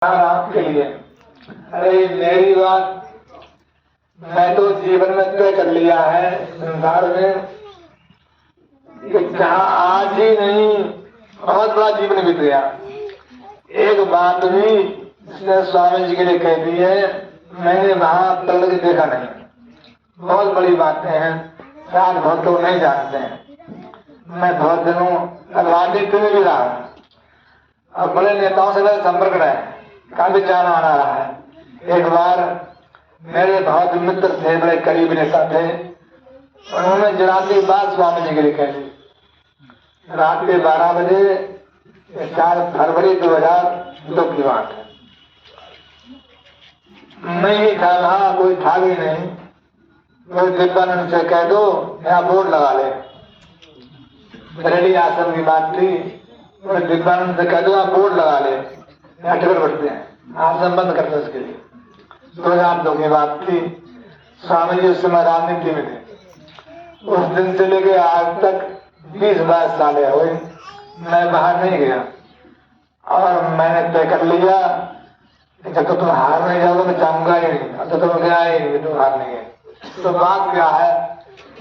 आपके लिए। अरे मेरी बात मैं तो जीवन में तय कर लिया है संसार में कि जहाँ आज ही नहीं बहुत बड़ा जीवन बीत गया। एक बात भी जिसने स्वामी जी के लिए कह दी है मैंने वहां पलट के देखा नहीं। बहुत बड़ी बातें हैं, शायद बहुत लोग नहीं जानते हैं। मैं बहुत दिनों राजनीति में भी रहा और बड़े नेताओं से मेरा संपर्क रहा है, काफी जाना आना रहा है। एक बार मेरे बहुत मित्र थे, बड़े करीबी नेता थे, उन्होंने जराती बात स्वामी जी के लिए कह दी। रात के 12 बजे 4 फरवरी 2002 की बात है। मैं ही था वहां, कोई था भी नहीं। कोई दिव्यानंद से कह दो यहाँ बोर्ड लगा ले। बरेली आश्रम की बात थी, दिव्यानंद से कह दो यहाँ बोर्ड लगा ले, यहाँ टिकट बढ़ते हैं, आश्रम बंद करते उसके लिए। 2002 की बात थी। स्वामी जी उस समय राजनीति में थे। उस दिन से लेके आज तक 20-22 साल हुए मैं बाहर नहीं गया और मैंने तय कर लिया कि जब तो तुम हार नहीं जाओगे मैं जाऊंगा ही नहीं। अब तो तुम गया ही नहीं, तुम हार नहीं गए। तो बात क्या है,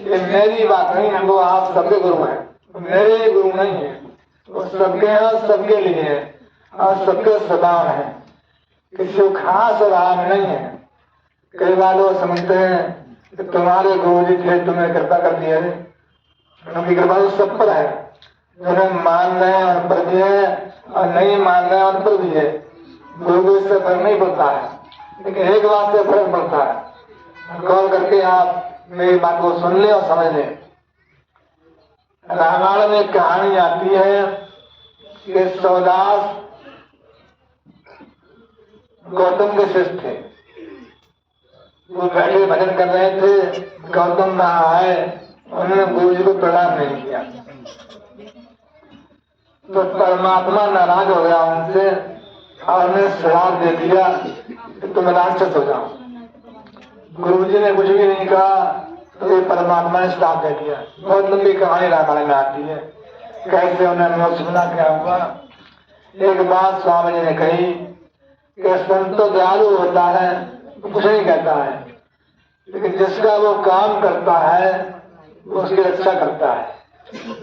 ये मेरी बात नहीं है, वो आप सबके गुरु हैं, मेरे गुरु नहीं है। वो सबके हैं, सबके लिए है और सबके सदान है, किसी को खास राम नहीं है। कई बार लोग समझते हैं कि तुम्हारे गुरु जी थे, तुम्हें कृपा कर दिया है। उनकी कृपा तो सब पर है, जिन्हें मान रहे हैं उन पर भी है और नहीं मान रहे हैं उन पर भी है। गुरु को इससे फर्क नहीं पड़ता है, लेकिन एक बात से फर्क पड़ता है। गौर करके आप मेरी बात को सुन ले और समझ लें। रामायण में कहानी आती है कि सौदास गौतम के शिष्य थे। वो बैठे भजन कर रहे थे, गौतम वहां आए, उन्होंने गुरु जी को प्रणाम नहीं किया तो परमात्मा नाराज हो गया उनसे और उन्हें श्राप दे दिया कि तुम राक्षस हो जाओ। गुरु जी ने कुछ भी नहीं कहा तो ये परमात्मा ने श्राप दे दिया। बहुत लंबी कहानी रामायण में आती है, कैसे उन्हें मोक्ष मिला, क्या हुआ। एक बात स्वामी जी ने कही कि संत तो दयालु होता है, कुछ नहीं कहता है, लेकिन जिसका वो काम करता है वो उसकी रक्षा करता है।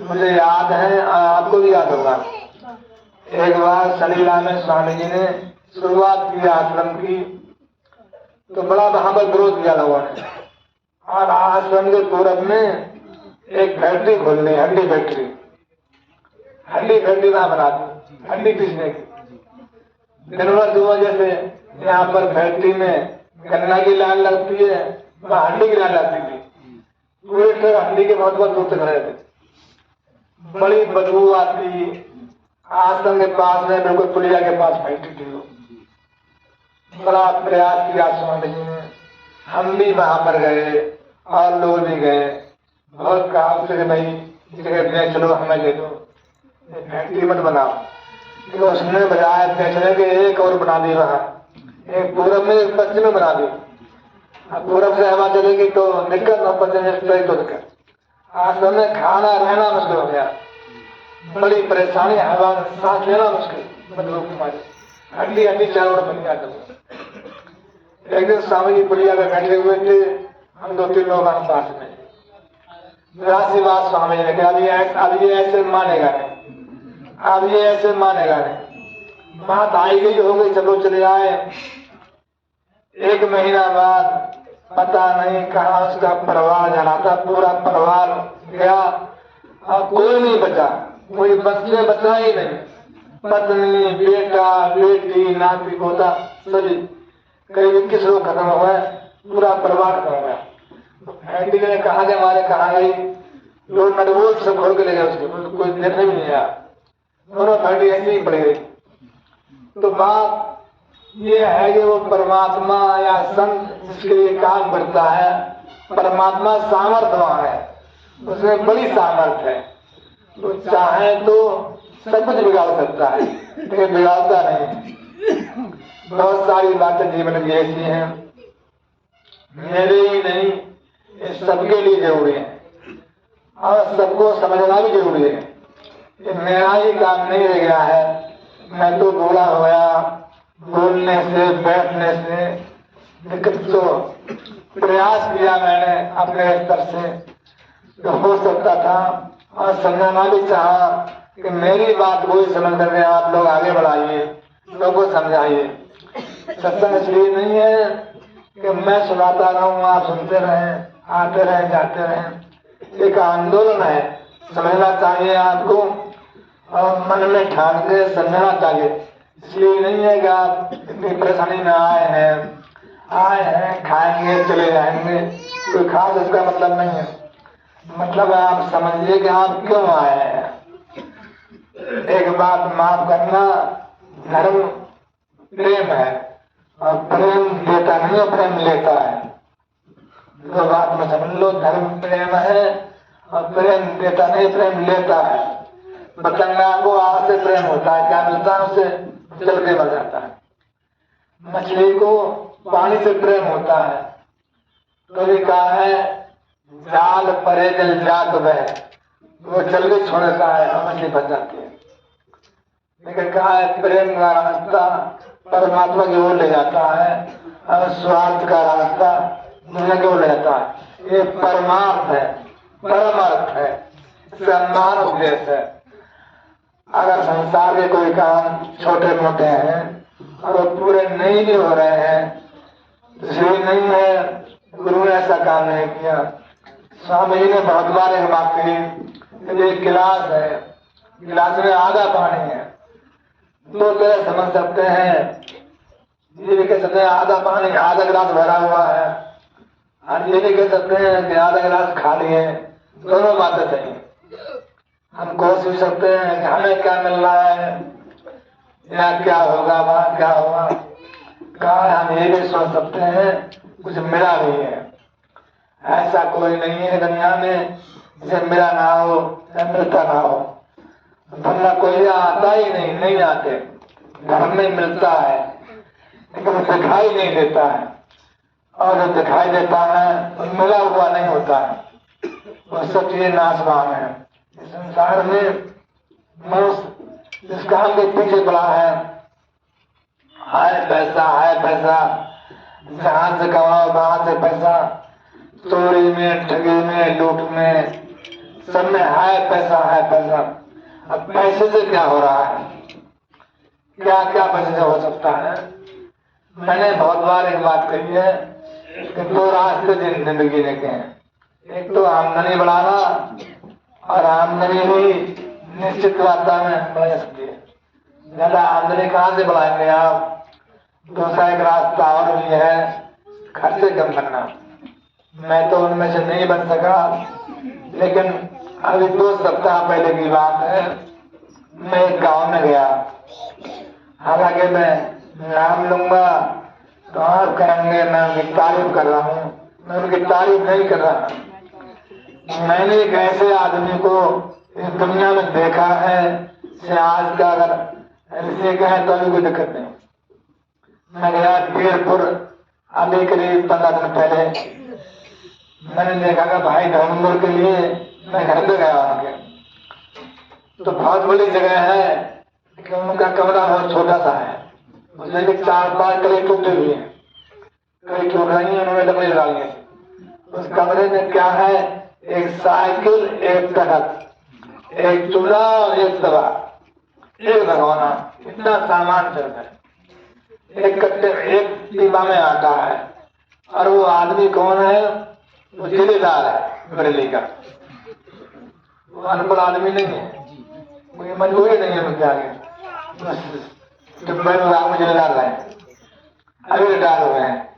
मुझे याद है, आपको भी याद होगा, एक बार सलीला में स्वामी जी ने शुरुआत की आश्रम की तो बड़ा वहां पर विरोध किया लोगों ने और आश्रम के पूरब में एक फैक्ट्री खोल ली, हड्डी फैक्ट्री। हड्डी फैक्ट्री वहां बना दी, हड्डी पीसने की। दिन भर 2 बजे से यहाँ पर फैक्ट्री में गन्ना की लाइन लगती है, वहाँ हड्डी की लाइन लगती थी। पूरे ट्रक हड्डी के बहुत बहुत दूर तक रहे थे। बड़ी बदबू आती। आश्रम के पास में बिल्कुल पुलिया के पास फैक्ट्री थी। बड़ा प्रयास किया स्वामी जी ने, हम भी वहां पर गए और लोग भी गए। बहुत कहा उससे भाई जगह चलो हमें दे दो, फैक्ट्री मत बनाओ। तो उसने बजाय बेचने के एक और बना दी वहां, एक पूरब में एक पश्चिम में बना दी। अब पूरब से हवा चलेगी तो दिक्कत और पश्चिम से तो दिक्कत। आश्रम में खाना रहना मुश्किल हो गया, बड़ी परेशानी, हवा सांस लेना मुश्किल, बदबू हमारी हड्डी हड्डी चारों बन जाती। एक दिन स्वामी जी पुलिया में बैठे हुए थे, हम 2-3 लोग पास में। राशि बात स्वामी जी ने कहा अब ये ऐसे मानेगा नहीं, अब ये ऐसे मानेगा नहीं। बात आई गई हो गई, चलो चले आए। 1 महीना बाद पता नहीं कहाँ उसका परिवार जाना था, पूरा परिवार गया और कोई नहीं बचा, कोई बचा ही नहीं। पत्नी, बेटा, बेटी, नाती पोता सभी करीब 21 लोग खत्म हो गए, पूरा परिवार खत्म हो गया। फैक्ट्री ने कहा गए हमारे कहा गई, लोग नटबोल सब खोल के ले गए उसके, कोई देखने भी नहीं आया। दोनों फैक्ट्री ऐसी ही पड़ गई। तो बात ये है कि वो परमात्मा या संत जिसके लिए काम करता है, परमात्मा सामर्थ्यवान है, उसमें बड़ी सामर्थ्य है। तो चाहे तो सब कुछ बिगाड़ सकता है, लेकिन बिगाड़ता नहीं। बहुत सारी बातें जीवन की ऐसी हैं, मेरे ही नहीं ये सबके लिए जरूरी है और सबको समझना भी जरूरी है। ये मेरा ही काम नहीं रह गया है, मैं तो बूढ़ा हो गया, बोल चलने से बैठने से, लेकिन तो प्रयास किया मैंने अपने स्तर से तो हो सकता था, और समझाना भी चाहा कि मेरी बात कोई समझ करके आप लोग आगे बढ़ाइए, लोगों को समझाइए। सत्संग इसलिए नहीं है कि मैं सुनाता रहूं, आप सुनते रहें, आते रहें, जाते रहें। एक आंदोलन है, समझना चाहिए आपको और मन में ठान के समझना चाहिए। इसलिए नहीं है कि आप इतनी परेशानी में आए हैं, खाएंगे चले जाएंगे, कोई खास इसका मतलब नहीं है। मतलब आप समझिए कि आप क्यों आए हैं। एक बात माफ करना, धर्म प्रेम है और प्रेम देता नहीं है, प्रेम लेता है। दो बात में समझ लो, धर्म प्रेम है और प्रेम देता नहीं, प्रेम लेता है। पतंगा को आग से प्रेम होता है, क्या मिलता है उसे? जल के मर जाता है। मछली को पानी से प्रेम होता है, तो भी कहा है जाल परे जल जात बह, वो जल के छोड़ता है और मछली फंस जाती है। लेकिन कहा है प्रेम का रास्ता परमात्मा की ओर ले जाता है और स्वार्थ का रास्ता दुनिया की ओर ले जाता है। ये परमार्थ है, परमार्थ है, सम्मान उद्देश्य है। अगर संसार के कोई काम छोटे मोटे हैं और वो पूरे नहीं भी हो रहे हैं, इसलिए नहीं है गुरु ने ऐसा काम नहीं किया। स्वामी जी ने बहुत बार एक बात कही, एक गिलास है, गिलास में आधा पानी है, दो तरह समझ सकते हैं। ये भी कह सकते हैं आधा पानी, आधा गिलास भरा हुआ है, और ये भी कह सकते हैं कि आधा गिलास खाली है। दोनों बातें सही है। हम कोशिश सकते हैं कि हमें क्या मिल रहा है या क्या होगा, वहां क्या होगा। कहा हम ये भी सोच सकते हैं कुछ मिला नहीं है। ऐसा कोई नहीं है दुनिया में जिसे मिला ना हो या मिलता ना हो। धरना कोई आता ही नहीं आते। धर्म में मिलता है लेकिन दिखाई नहीं देता है, और जो दिखाई देता है वो मिला हुआ नहीं होता है। वो सब चीजें नाशवान है। इस संसार में मनुष्य जिस काम के पीछे पड़ा है पैसा, जहां से कमाओ वहां से पैसा, चोरी में, ठगी में, लूट में, सब में है पैसा। अब पैसे से क्या हो रहा है, क्या क्या पैसे से हो सकता है। मैंने बहुत बार एक बात कही है कि दो रास्ते जिंदगी के हैं, एक तो आमदनी बढ़ाना, और आमदनी भी निश्चित मात्रा में बढ़ सकती है। ज्यादा आमदनी कहाँ से बढ़ाएंगे आप? दूसरा एक रास्ता और भी है, खर्चे कम करना। मैं तो उनमें से नहीं बन सका, लेकिन अभी 2 सप्ताह पहले की बात है, मैं एक गांव में गया। हालांकि मैं नाम लूंगा तो आप कहेंगे मैं उनकी तारीफ कर रहा हूँ, मैं उनकी तारीफ नहीं कर रहा। मैंने एक ऐसे आदमी को इस दुनिया में देखा है से आज का अगर ऐसे कहें तो भी कोई दिक्कत नहीं। मैं गया पीरपुर, अभी करीब 15 दिन पहले। मैंने देखा कि भाई धर्मपुर के लिए मैं घर पे गया उनके, तो बहुत बड़ी जगह है कि उनका कमरा बहुत छोटा सा है। उसमें भी 4-5 कड़ी टूटे हुए हैं, कड़ी टूट रही है, उन्होंने लकड़ी लगा ली है। उस कमरे में क्या है, एक साइकिल, एक तख्त, एक चूल्हा और एक तवा, एक भगवाना, इतना सामान चलता है। एक कट्टे एक डिब्बा में आता है, और वो आदमी कौन है? वो जिलेदार है बरेली का। वो अनपढ़ आदमी नहीं है, कोई मजबूरी नहीं है उनके आगे। जब मैं जिलेदार रहे, अभी रिटायर हो गए हैं।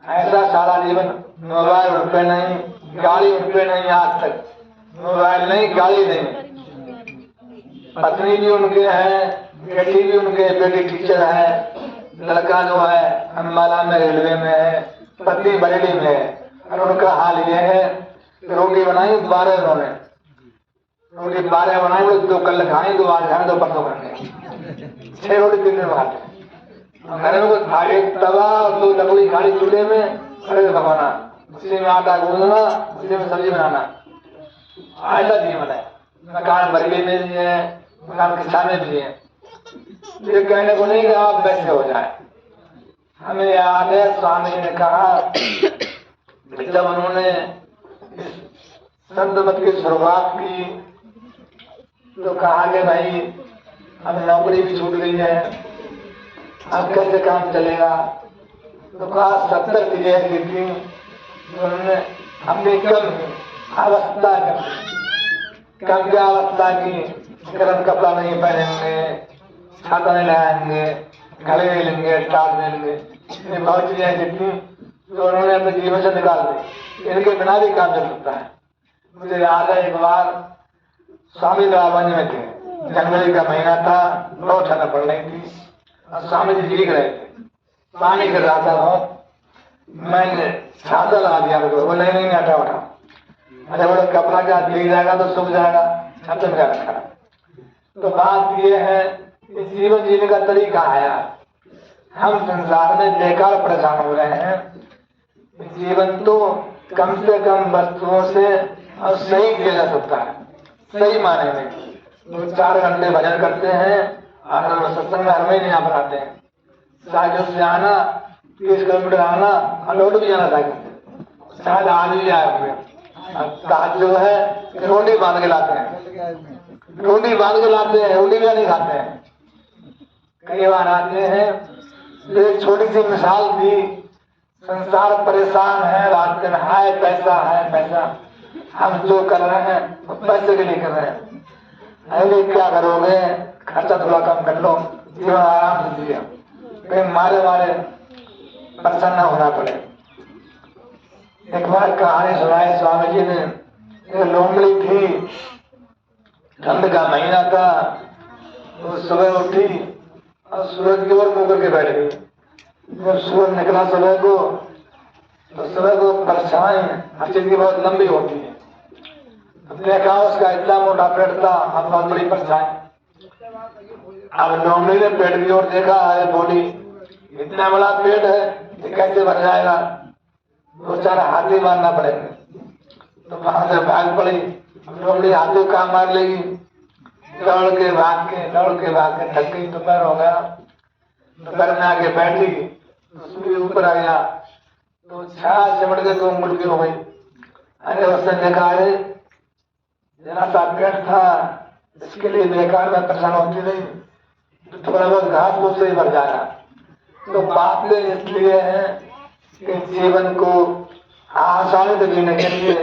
ऐसा सारा जीवन, मोबाइल रुपये नहीं, गाड़ी रुपये नहीं, आज तक मोबाइल नहीं, गाड़ी नहीं। पत्नी भी उनके है, बेटी भी उनके, बेटी टीचर है, लड़का जो है अम्बाला में रेलवे में है, पत्नी बरेली में है। और उनका हाल ये है कि रोटी बनाई 12 उन्होंने, रोटी 12 बनाई, 2 कल खाई, 2 आज खाए, 2 परसों खाएंगे, 6 रोटी 3 दिन खाते। घर में कुछ एक तवा, 2 लकड़ी खाली चूल्हे में, खड़े पकाना, उसी में आटा गूंदना, उसी में सब्जी बनाना। ऐसा जीवन है। मकान बरेली में भी है, मकान किस्सा में भी है। ये कहने को नहीं कि आप वैसे हो जाए, हमें याद है स्वामी जी ने कहा कि जब उन्होंने इस संत मत की शुरुआत की तो कहा कि भाई अब नौकरी भी छूट गई है, अब कैसे काम चलेगा। तो कहा 70 चीजें ऐसी थी उन्होंने अपनी कम अवस्था कम की अवस्था की, गर्म कपड़ा नहीं पहनेंगे, छाता नहीं लगाएंगे, घड़े नहीं लेंगे, टाट नहीं लेंगे, ये बहुत चीजें ऐसी थी जो उन्होंने अपने जीवन से निकाल दी। इनके बिना भी काम चल सकता है। मुझे याद है एक बार स्वामी रामायण में थे, जनवरी का महीना था, बहुत ठंड पड़ रही थी और स्वामी जी भीग रहे थे, पानी गिर रहा था बहुत। मैंने छाता लगा दिया, वो नहीं हटा उठा। अरे बोले कपड़ा क्या भीग जाएगा तो सूख जाएगा, छाते में क्या रखा। तो बात ये है कि जीवन जीने का तरीका है। हम संसार में बेकार परेशान हो रहे हैं। जीवन तो कम से कम वस्तुओं से और सही किया जा सकता है, सही माने में। 2-4 घंटे भजन करते हैं और सत्संग में हर महीने यहाँ पर आते हैं। साइकिल से आना, 30 किलोमीटर आना और लौट भी जाना साइकिल से, शायद आज भी आए हुए। ताज जो है रोटी बांध के लाते हैं, रोटी बांध के लाते हैं, रोटी भी नहीं खाते हैं। कई बार आते हैं। एक छोटी सी मिसाल थी, संसार परेशान है, रात दिन है पैसा। हम जो कर रहे हैं वो पैसे के लिए कर रहे हैं। अरे क्या करोगे, खर्चा थोड़ा कम कर लो, जीवन आराम से जिए, कहीं मारे परेशान न होना पड़े। एक बार कहानी सुनाई स्वामी जी ने। एक लोमड़ी थी, ठंड का महीना था, वो सुबह उठी और सूरज की ओर मुंह करके बैठ गई। जब सूरज निकला सुबह को, तो सुबह को परछाई हर चीज की बहुत लंबी होती है। अब देखा उसका इतना मोटा पेट था और बहुत बड़ी परछाई। अब लोमड़ी ने पेट की ओर देखा, है बोली इतना बड़ा पेट है, ये कैसे भर जाएगा, 2-4 हाथी मारना पड़ेंगे। तो वहां से भाग पड़ी। लोमड़ी हाथी कहाँ मार लेगी, दौड़ के भाग के थक गई, दोपहर हो गया। दोपहर में आके बैठी तो सूर्य ऊपर आ गया तो छाछ चिमट के 2 मुड़की हो गई। अरे उसने देखा है जरा सा पेट था, इसके लिए बेकार में परेशान होती नहीं, तो थोड़ा बहुत घास फूस से ही भर जाएगा। तो बातें इसलिए है कि जीवन को आसानी से जीने के लिए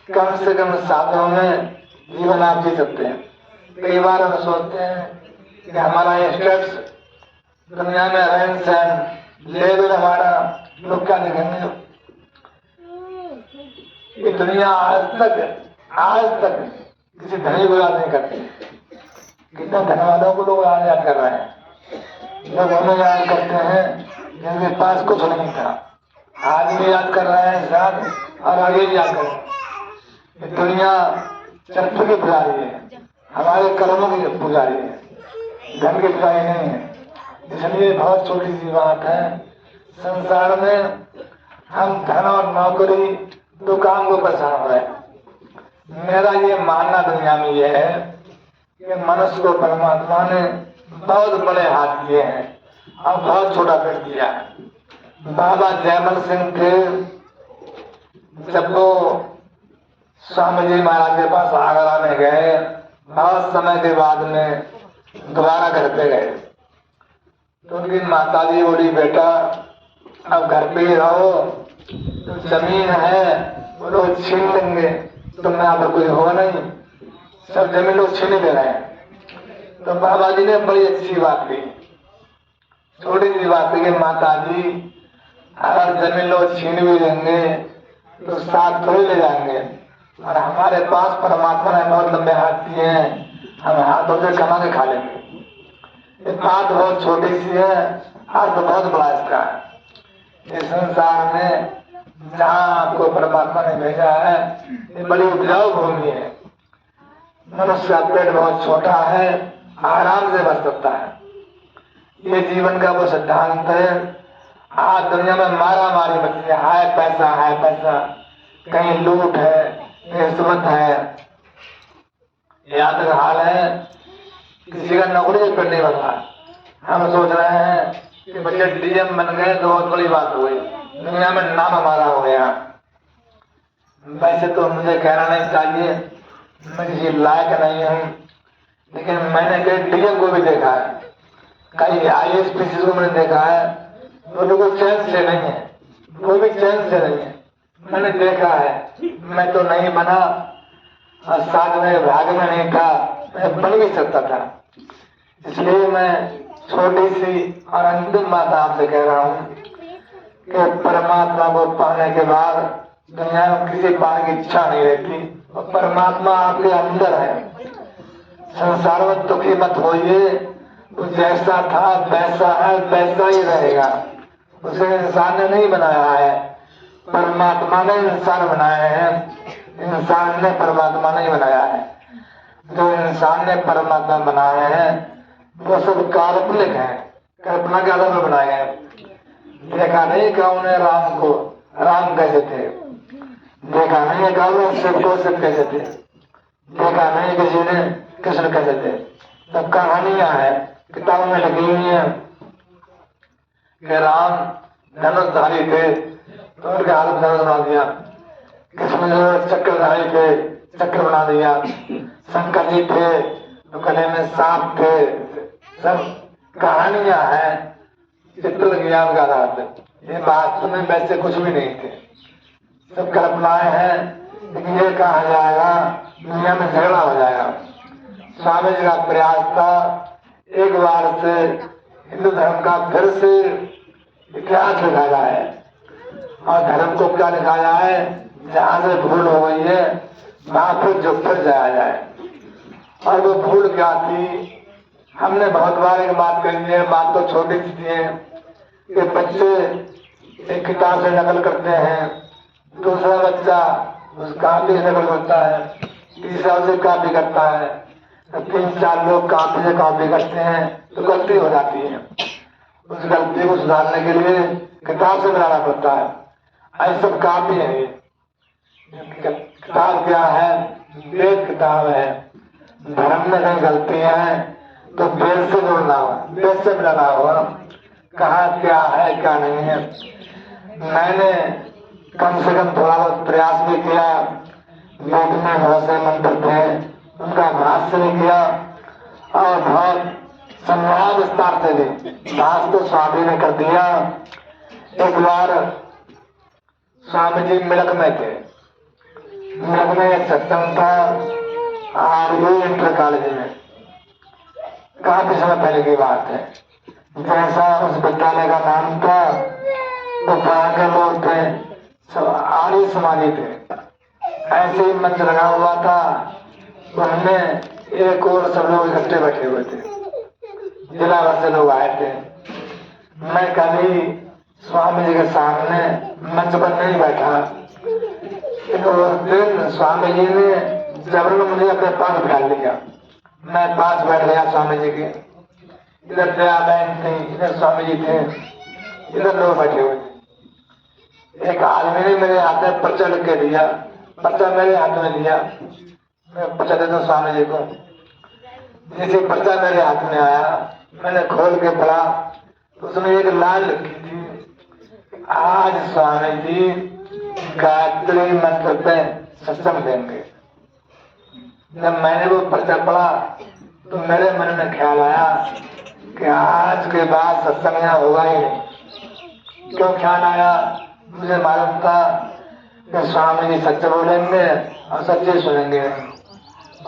कम से कम साधनों में जीवन आप जी सकते हैं। कई बार हम सोचते हैं कि हमारा स्टेट्स दुनिया में रहन सहन लेवल हमारा लोग क्या देखेंगे। ये दुनिया आज तक किसी धनी को याद नहीं करती। कितने धनवानों को लोग याद कर रहे हैं। लोग उन्हें याद करते हैं जिनके पास कुछ नहीं था, आज भी याद कर रहे हैं साथ और आगे भी याद करें। दुनिया चरित्र की पुजारी है, हमारे कर्मों की पुजारी है, धन की पुजारी नहीं है। इसलिए बहुत छोटी सी बात है, संसार में हम धन और नौकरी 2 काम को परेशान हो रहे हैं। मेरा ये मानना दुनिया में ये है कि मनुष्य को परमात्मा ने बहुत बड़े हाथ दिए हैं और बहुत छोटा पेट दिया है। बाबा जयमल सिंह थे, जब वो स्वामी जी महाराज के पास आगरा में गए, बहुत समय के बाद में दोबारा घर पे गए तो उनकी माता जी बोली बेटा अब घर पे ही रहो, तो जमीन है वो लोग छीन लेंगे, तुम यहाँ पर कोई हो नहीं, सब जमीन लोग छीन ले रहे हैं। तो बाबा जी ने बड़ी अच्छी बात की, छोटी सी बात की, माता जी अगर जमीन लोग छीन भी लेंगे तो साथ थोड़ी ले जाएंगे, और हमारे पास परमात्मा ने बहुत लंबे हाथ दिए हैं, हम हाथों से कमा के खा लेंगे। ये बात बहुत छोटी सी है, अर्थ बहुत बड़ा इसका है। इस संसार में जहाँ आपको परमात्मा ने भेजा है ये बड़ी उपजाऊ भूमि है। मनुष्य का पेट बहुत छोटा है, आराम से भर सकता है। ये जीवन का वो सिद्धांत है। आज दुनिया में मारा मारी बची है, हाय पैसा, कहीं लूट है, कहीं रिश्वत है। यहाँ तक हाल है किसी का नौकरी पे नहीं बन रहा। हम सोच रहे हैं कि बच्चे डीएम बन गए तो बहुत बड़ी बात हुई, दुनिया में नाम हमारा हो गया। वैसे तो मुझे कहना नहीं चाहिए, मैं किसी लायक नहीं हूँ, लेकिन मैंने कई डीएम को भी देखा है, कई IAS PCS को मैंने देखा है, वो लोग चैन से नहीं है, वो भी चैन से नहीं है। मैंने देखा है, मैं तो नहीं बना और साथ में भाग में नहीं था, मैं बन भी सकता था। इसलिए मैं छोटी सी और अंतिम बात आपसे कह रहा हूँ कि परमात्मा को पाने के बाद दुनिया में किसी पाने की इच्छा नहीं रहती, और परमात्मा आपके अंदर है। संसार में दुखी मत होइए, वो जैसा था वैसा है वैसा ही रहेगा। उसे इंसान ने नहीं बनाया है, परमात्मा ने इंसान बनाया है, इंसान ने परमात्मा नहीं बनाया है। जो इंसान ने परमात्मा बनाया है वो सब काल्पनिक है, कल्पना के आधार पर बनाए हैं। देखा नहीं कि उन्हें राम को राम कैसे थे, देखा नहीं कि उन्हें शिव को शिव कैसे थे, देखा नहीं किसी ने कृष्ण कैसे थे। सब कहानियां हैं, किताबों में लिखी हुई है कि राम धनुषधारी थे तो उनके हाथ में धनुष बना दिया, कृष्ण जो चक्रधारी थे चक्र बना दिया, शंकर जी थे तो गले में सांप थे। सब कहानियां हैं, चित्र ज्ञान का आधार पे। ये वास्तव में वैसे कुछ भी नहीं थे, सब कल्पनाएं हैं। लेकिन ये कहा जाएगा दुनिया में झगड़ा हो जाएगा। स्वामी जी का प्रयास था एक बार से हिंदू धर्म का फिर से इतिहास लिखा जाए, और धर्म को क्या लिखा जाए, जहाँ से भूल हो गई है वहां फिर जाया जाए। और वो भूल क्या थी, हमने बहुत बार एक बात कही है, बात तो छोटी सी है कि बच्चे एक किताब से नकल करते हैं, दूसरा बच्चा उस कॉपी से नकल करता है, तीसरा उसे कॉपी करता है, 3-4 लोग कॉपी से कॉपी करते हैं तो गलती हो जाती है। उस गलती को सुधारने के लिए किताब से मिलाना पड़ता है। ऐसी सब कॉपी है। ये किताब क्या है, वेद किताब है। धर्म में कहीं गलतियां हैं तो वेद से जोड़ना होगा, वेद से मिलाना होगा, कहाँ क्या है क्या नहीं है। मैंने कम से कम थोड़ा बहुत प्रयास भी किया, वेद में बहुत से मंत्र थे उनका भाष्य भी किया, और बहुत संवाद विस्तार से भी भाष्य तो स्वामी ने कर दिया। एक बार स्वामी जी मिलक में थे, मिलक में एक सत्संग था RU इंटर कॉलेज में, काफी समय पहले की बात है। जैसा उस विद्यालय का नाम था वो वहाँ के लोग थे सब आर्य समाजी थे, ऐसे ही मंच लगा हुआ था, उनमें एक और सब लोग इकट्ठे बैठे हुए थे, जिला भर से लोग आए थे। मैं कभी स्वामी जी के सामने मंच पर नहीं बैठा, उस दिन स्वामी जी ने जबरन मुझे अपने पास बिठा लिया। मैं पास बैठ गया स्वामी जी के, इधर दया बहन थी, इधर स्वामी जी थे, इधर लोग बैठे हुए थे। एक आदमी ने मेरे हाथ में पर्चा लिख के दिया, पर्चा मेरे हाथ में दिया, मैं पर्चा देता हूँ स्वामी जी को। जैसे पर्चा मेरे हाथ में आया मैंने खोल के पढ़ा तो उसमें एक लाइन लिखी थी, आज स्वामी जी गायत्री मंत्र पे सत्संग देंगे। जब मैंने वो पर्चा पढ़ा तो मेरे मन में ख्याल आया कि आज के बाद सत्संग यहाँ होगा ही नहीं। क्यों ख्याल आया, मुझे मालूम था कि स्वामी जी सच बोलेंगे और सच्चे सुनेंगे।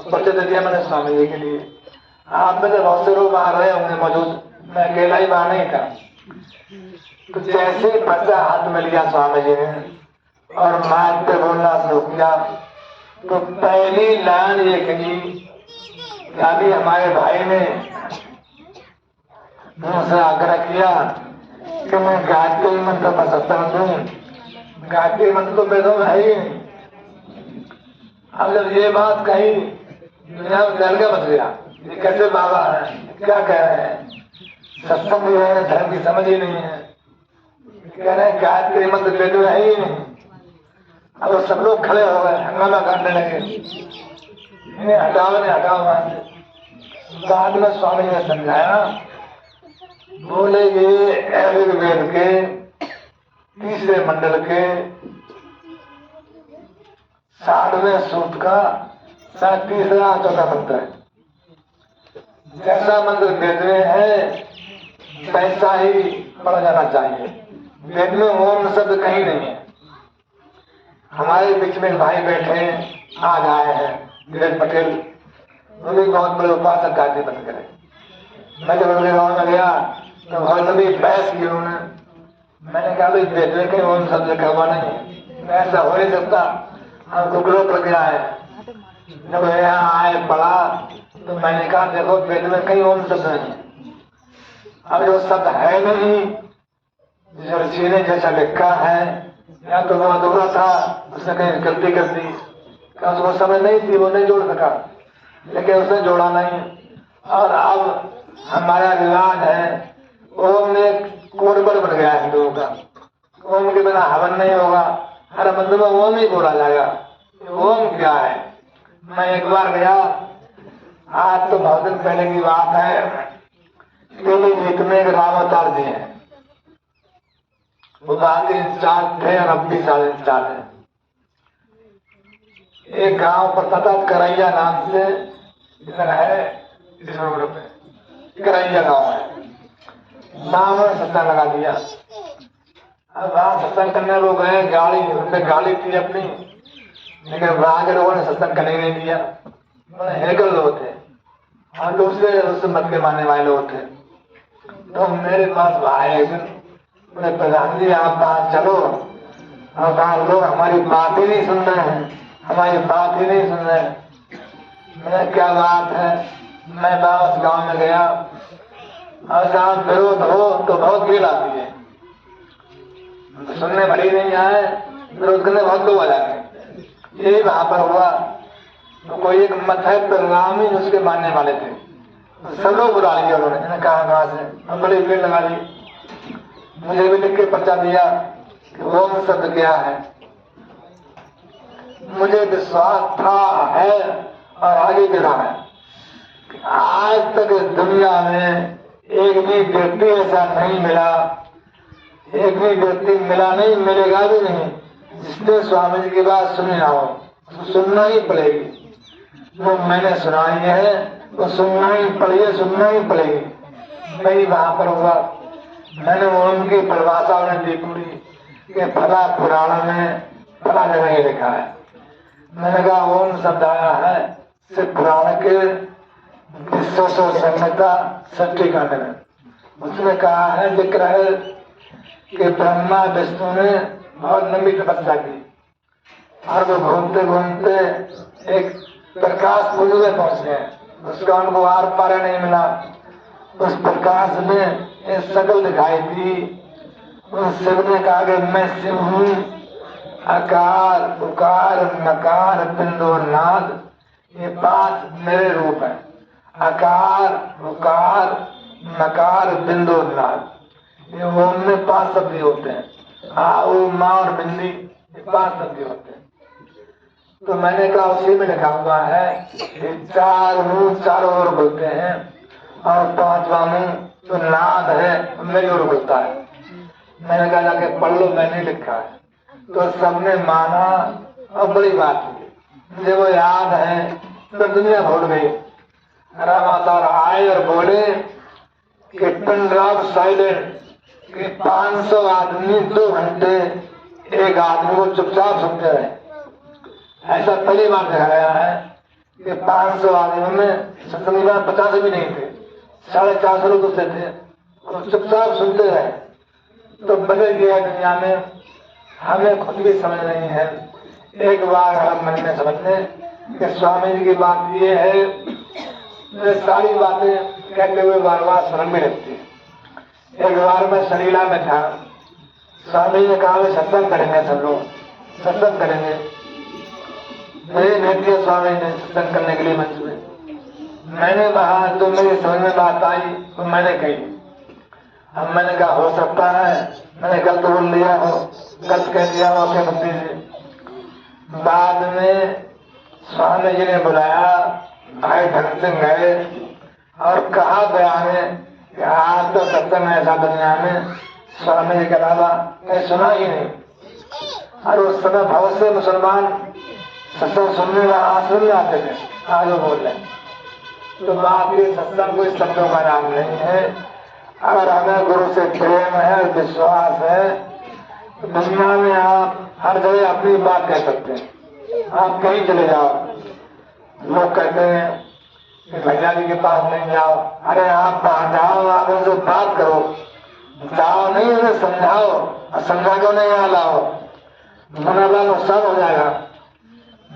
पर्चा दे दिया मैंने स्वामी जी के लिए। आप में से बहुत से लोग आ रहे होंगे मौजूद, मैं अकेला ही वहां नहीं था। तो जैसे ही पर्चा हाथ में लिया स्वामी जी ने और माइक पे बोलना शुरू किया तो पहली लाइन ये कही कि अभी हमारे भाई ने मुझसे आग्रह किया कि मैं गायत्री मंत्र पर सत्संग दूं। गायत्री मंत्र तो वेदों में है ही नहीं। अब जब ये बात कही दुनिया में दंगा बच गया, ये कैसे बाबा है, क्या कह रहे हैं, सत्संग जो है धर्म की समझ ही नहीं है, कह रहे हैं गायत्री मंत्र वेद में है ही नहीं। अब सब लोग खड़े हो गए, हंगामा करने लगे, इन्हें हटाओ वहां से। बाद में स्वामी ने समझाया बोले ये ऋग्वेद के तीसरे मंडल के 60वें सूक्त का 37वां चौथा मंत्र है। जैसा मंत्र वेद में है वैसा ही पढ़ा जाना चाहिए। वेद में ओम शब्द कहीं नहीं है। हमारे बीच में भाई बैठे आज आए हैं धीरज पटेल, वो भी बहुत बड़े उपासक गायत्री बन गए। मैं जब उनके गाँव में गया तो बहुत लंबी बहस की उन्होंने। मैंने कहा भाई वेद में कहीं ओम शब्द लिखा हुआ नहीं है, ऐसा हो नहीं सकता, हमको ग्रोथ लग गया है। जब यहाँ आए पढ़ा तो मैंने कहा देखो वेद में कहीं ओम शब्द नहीं है। अब जो शब्द है नहीं, जो ऋषि ने जैसा लिखा है, या तो वो अधूरा था, उसने कहीं गलती कर दी, उसको समझ नहीं थी, वो नहीं जोड़ सका, लेकिन उसने जोड़ा नहीं। और अब हमारा रिवाज है ओम में कोडबड़ बन गया है हिंदुओं का। ओम के बिना हवन नहीं होगा, हर मंदिर में ओम ही बोला जाएगा। ओम क्या है? मैं एक बार गया, आज तो बहुत दिन पहले की बात है, पीलीभीत में एक राम अवतार जी है, वो बाकी इंचार्ज थे और अब भी सारे इंचार्ज है। एक गांव पड़ता था करैया नाम से, इधर है इस रोड पे करैया गांव है। नाम में सत्संग लगा दिया। अब वहां सत्संग करने लोग गए, गाड़ी उनसे गाड़ी थी अपनी, लेकिन वहां के लोगों ने सत्संग करने नहीं दिया। हेकल लोग थे और दूसरे उस मत के मानने वाले लोग थे। तो मेरे पास भाई एक दिन बोले प्रधान जी आप बात चलो, और कहा लोग हमारी बात ही नहीं सुन रहे हैं, हमारी बात ही नहीं सुन रहे हैं। मैंने क्या बात है? मैं वापस गांव में गया और जहाँ विरोध हो तो बहुत भीड़ आती है, सुनने भली नहीं आए, विरोध करने बहुत लोग आ जाते। यही वहां पर हुआ। तो कोई एक मत है परिणाम ही उसके मानने वाले थे, सब लोग बुला लिया उन्होंने। मैंने कहा से हम बड़ी भीड़ लगा ली। मुझे भी लिख के पर्चा दिया कि ओम शब्द क्या है। मुझे विश्वास था, है और आगे भी रहा है। आज तक दुनिया में एक भी व्यक्ति ऐसा नहीं मिला, एक भी व्यक्ति मिला नहीं, मिलेगा भी नहीं, जिसने स्वामी जी की बात सुनी ना हो। तो सुनना ही पड़ेगी, वो मैंने सुनाई है, वो सुनना ही पड़ेगी, सुनना ही पड़ेगी। वही वहां पर हुआ। मैंने उनकी परिभाषा उन्हें दी पूरी कि फला पुराण में फला जगह ये लिखा है। मैंने कहा ओम शब्द आया है सिर्फ पुराण के विश्व संहिता 60 कांड में। उसने कहा है, जिक्र है कि ब्रह्मा विष्णु ने बहुत लंबी तपस्या की और वो घूमते घूमते एक प्रकाश पुंज में पहुंच गए। उसका उनको आर पार नहीं मिला। उस प्रकाश में एक शकल दिखाई दी। उस शिव ने कहा कि मैं शिव हूँ, आकार उकार नकार बिंदु नाद, ये 5 मेरे रूप है। आकार उकार नकार बिंदु नाद, ये ओम में 5 शब्द होते हैं। आ उ मा और बिंदी, ये 5 शब्द होते हैं। तो मैंने कहा उसी में लिखा हुआ है कि 4 मुंह चारों ओर बोलते हैं और 5वां मुंह जो नाद है मेरी ओर बोलता है। मैंने कहा जाके पढ़ लो, मैंने लिखा है। तो सबने माना और बड़ी बात हुई। मुझे वो याद है तो दुनिया भूल गई। रामाचार आए और बोले कि पिन ड्रॉप साइलेंट, कि 500 आदमी 2 घंटे एक आदमी को चुपचाप सुनते रहे। ऐसा पहली बार देखा गया है कि 500 आदमियों में 50 भी नहीं थे, 450 लोग उससे थे, चुपचाप सुनते रहे। तो बदल गया दुनिया में, हमें खुद भी समझ नहीं है। एक बार हम मन में समझ लें कि स्वामी जी की बात ये है, सारी बातें कहते हुए बार बार स्मरण में रखती है। एक बार मैं सलीला में था, स्वामी जी ने कहा सत्संग करेंगे, सब लोग सत्संग करेंगे। मेरे नेत्रिया स्वामी ने सत्संग करने के लिए मंच में। मैंने कहा तो मेरी समझ में बात आई तो मैंने कही। अब मैंने कहा हो सकता है मैंने गलत बोल लिया हो, गलत कह दिया हो अपने बुद्धि से। बाद में स्वामी जी ने बुलाया, भाई धन सिंह गए और कहा बयान कि आज तो सत्संग में ऐसा दुनिया में स्वामी जी के अलावा मैं सुना ही नहीं। और उस समय बहुत से मुसलमान सत्संग सुनने का आंसू नहीं आते थे, आज वो बोल रहे। तो बात ये सत्संग कोई शब्दों का नाम नहीं है। अगर हमें गुरु से प्रेम है, विश्वास है, तो दुनिया में आप हर जगह अपनी बात कह सकते हैं। आप कहीं चले जाओ, लोग कहते हैं कि भैया जी के पास नहीं जाओ। अरे आप वहां जाओ, आप उनसे बात करो, जाओ नहीं उन्हें समझाओ, और समझा के उन्हें यहाँ लाओ। मना नुकसान हो जाएगा।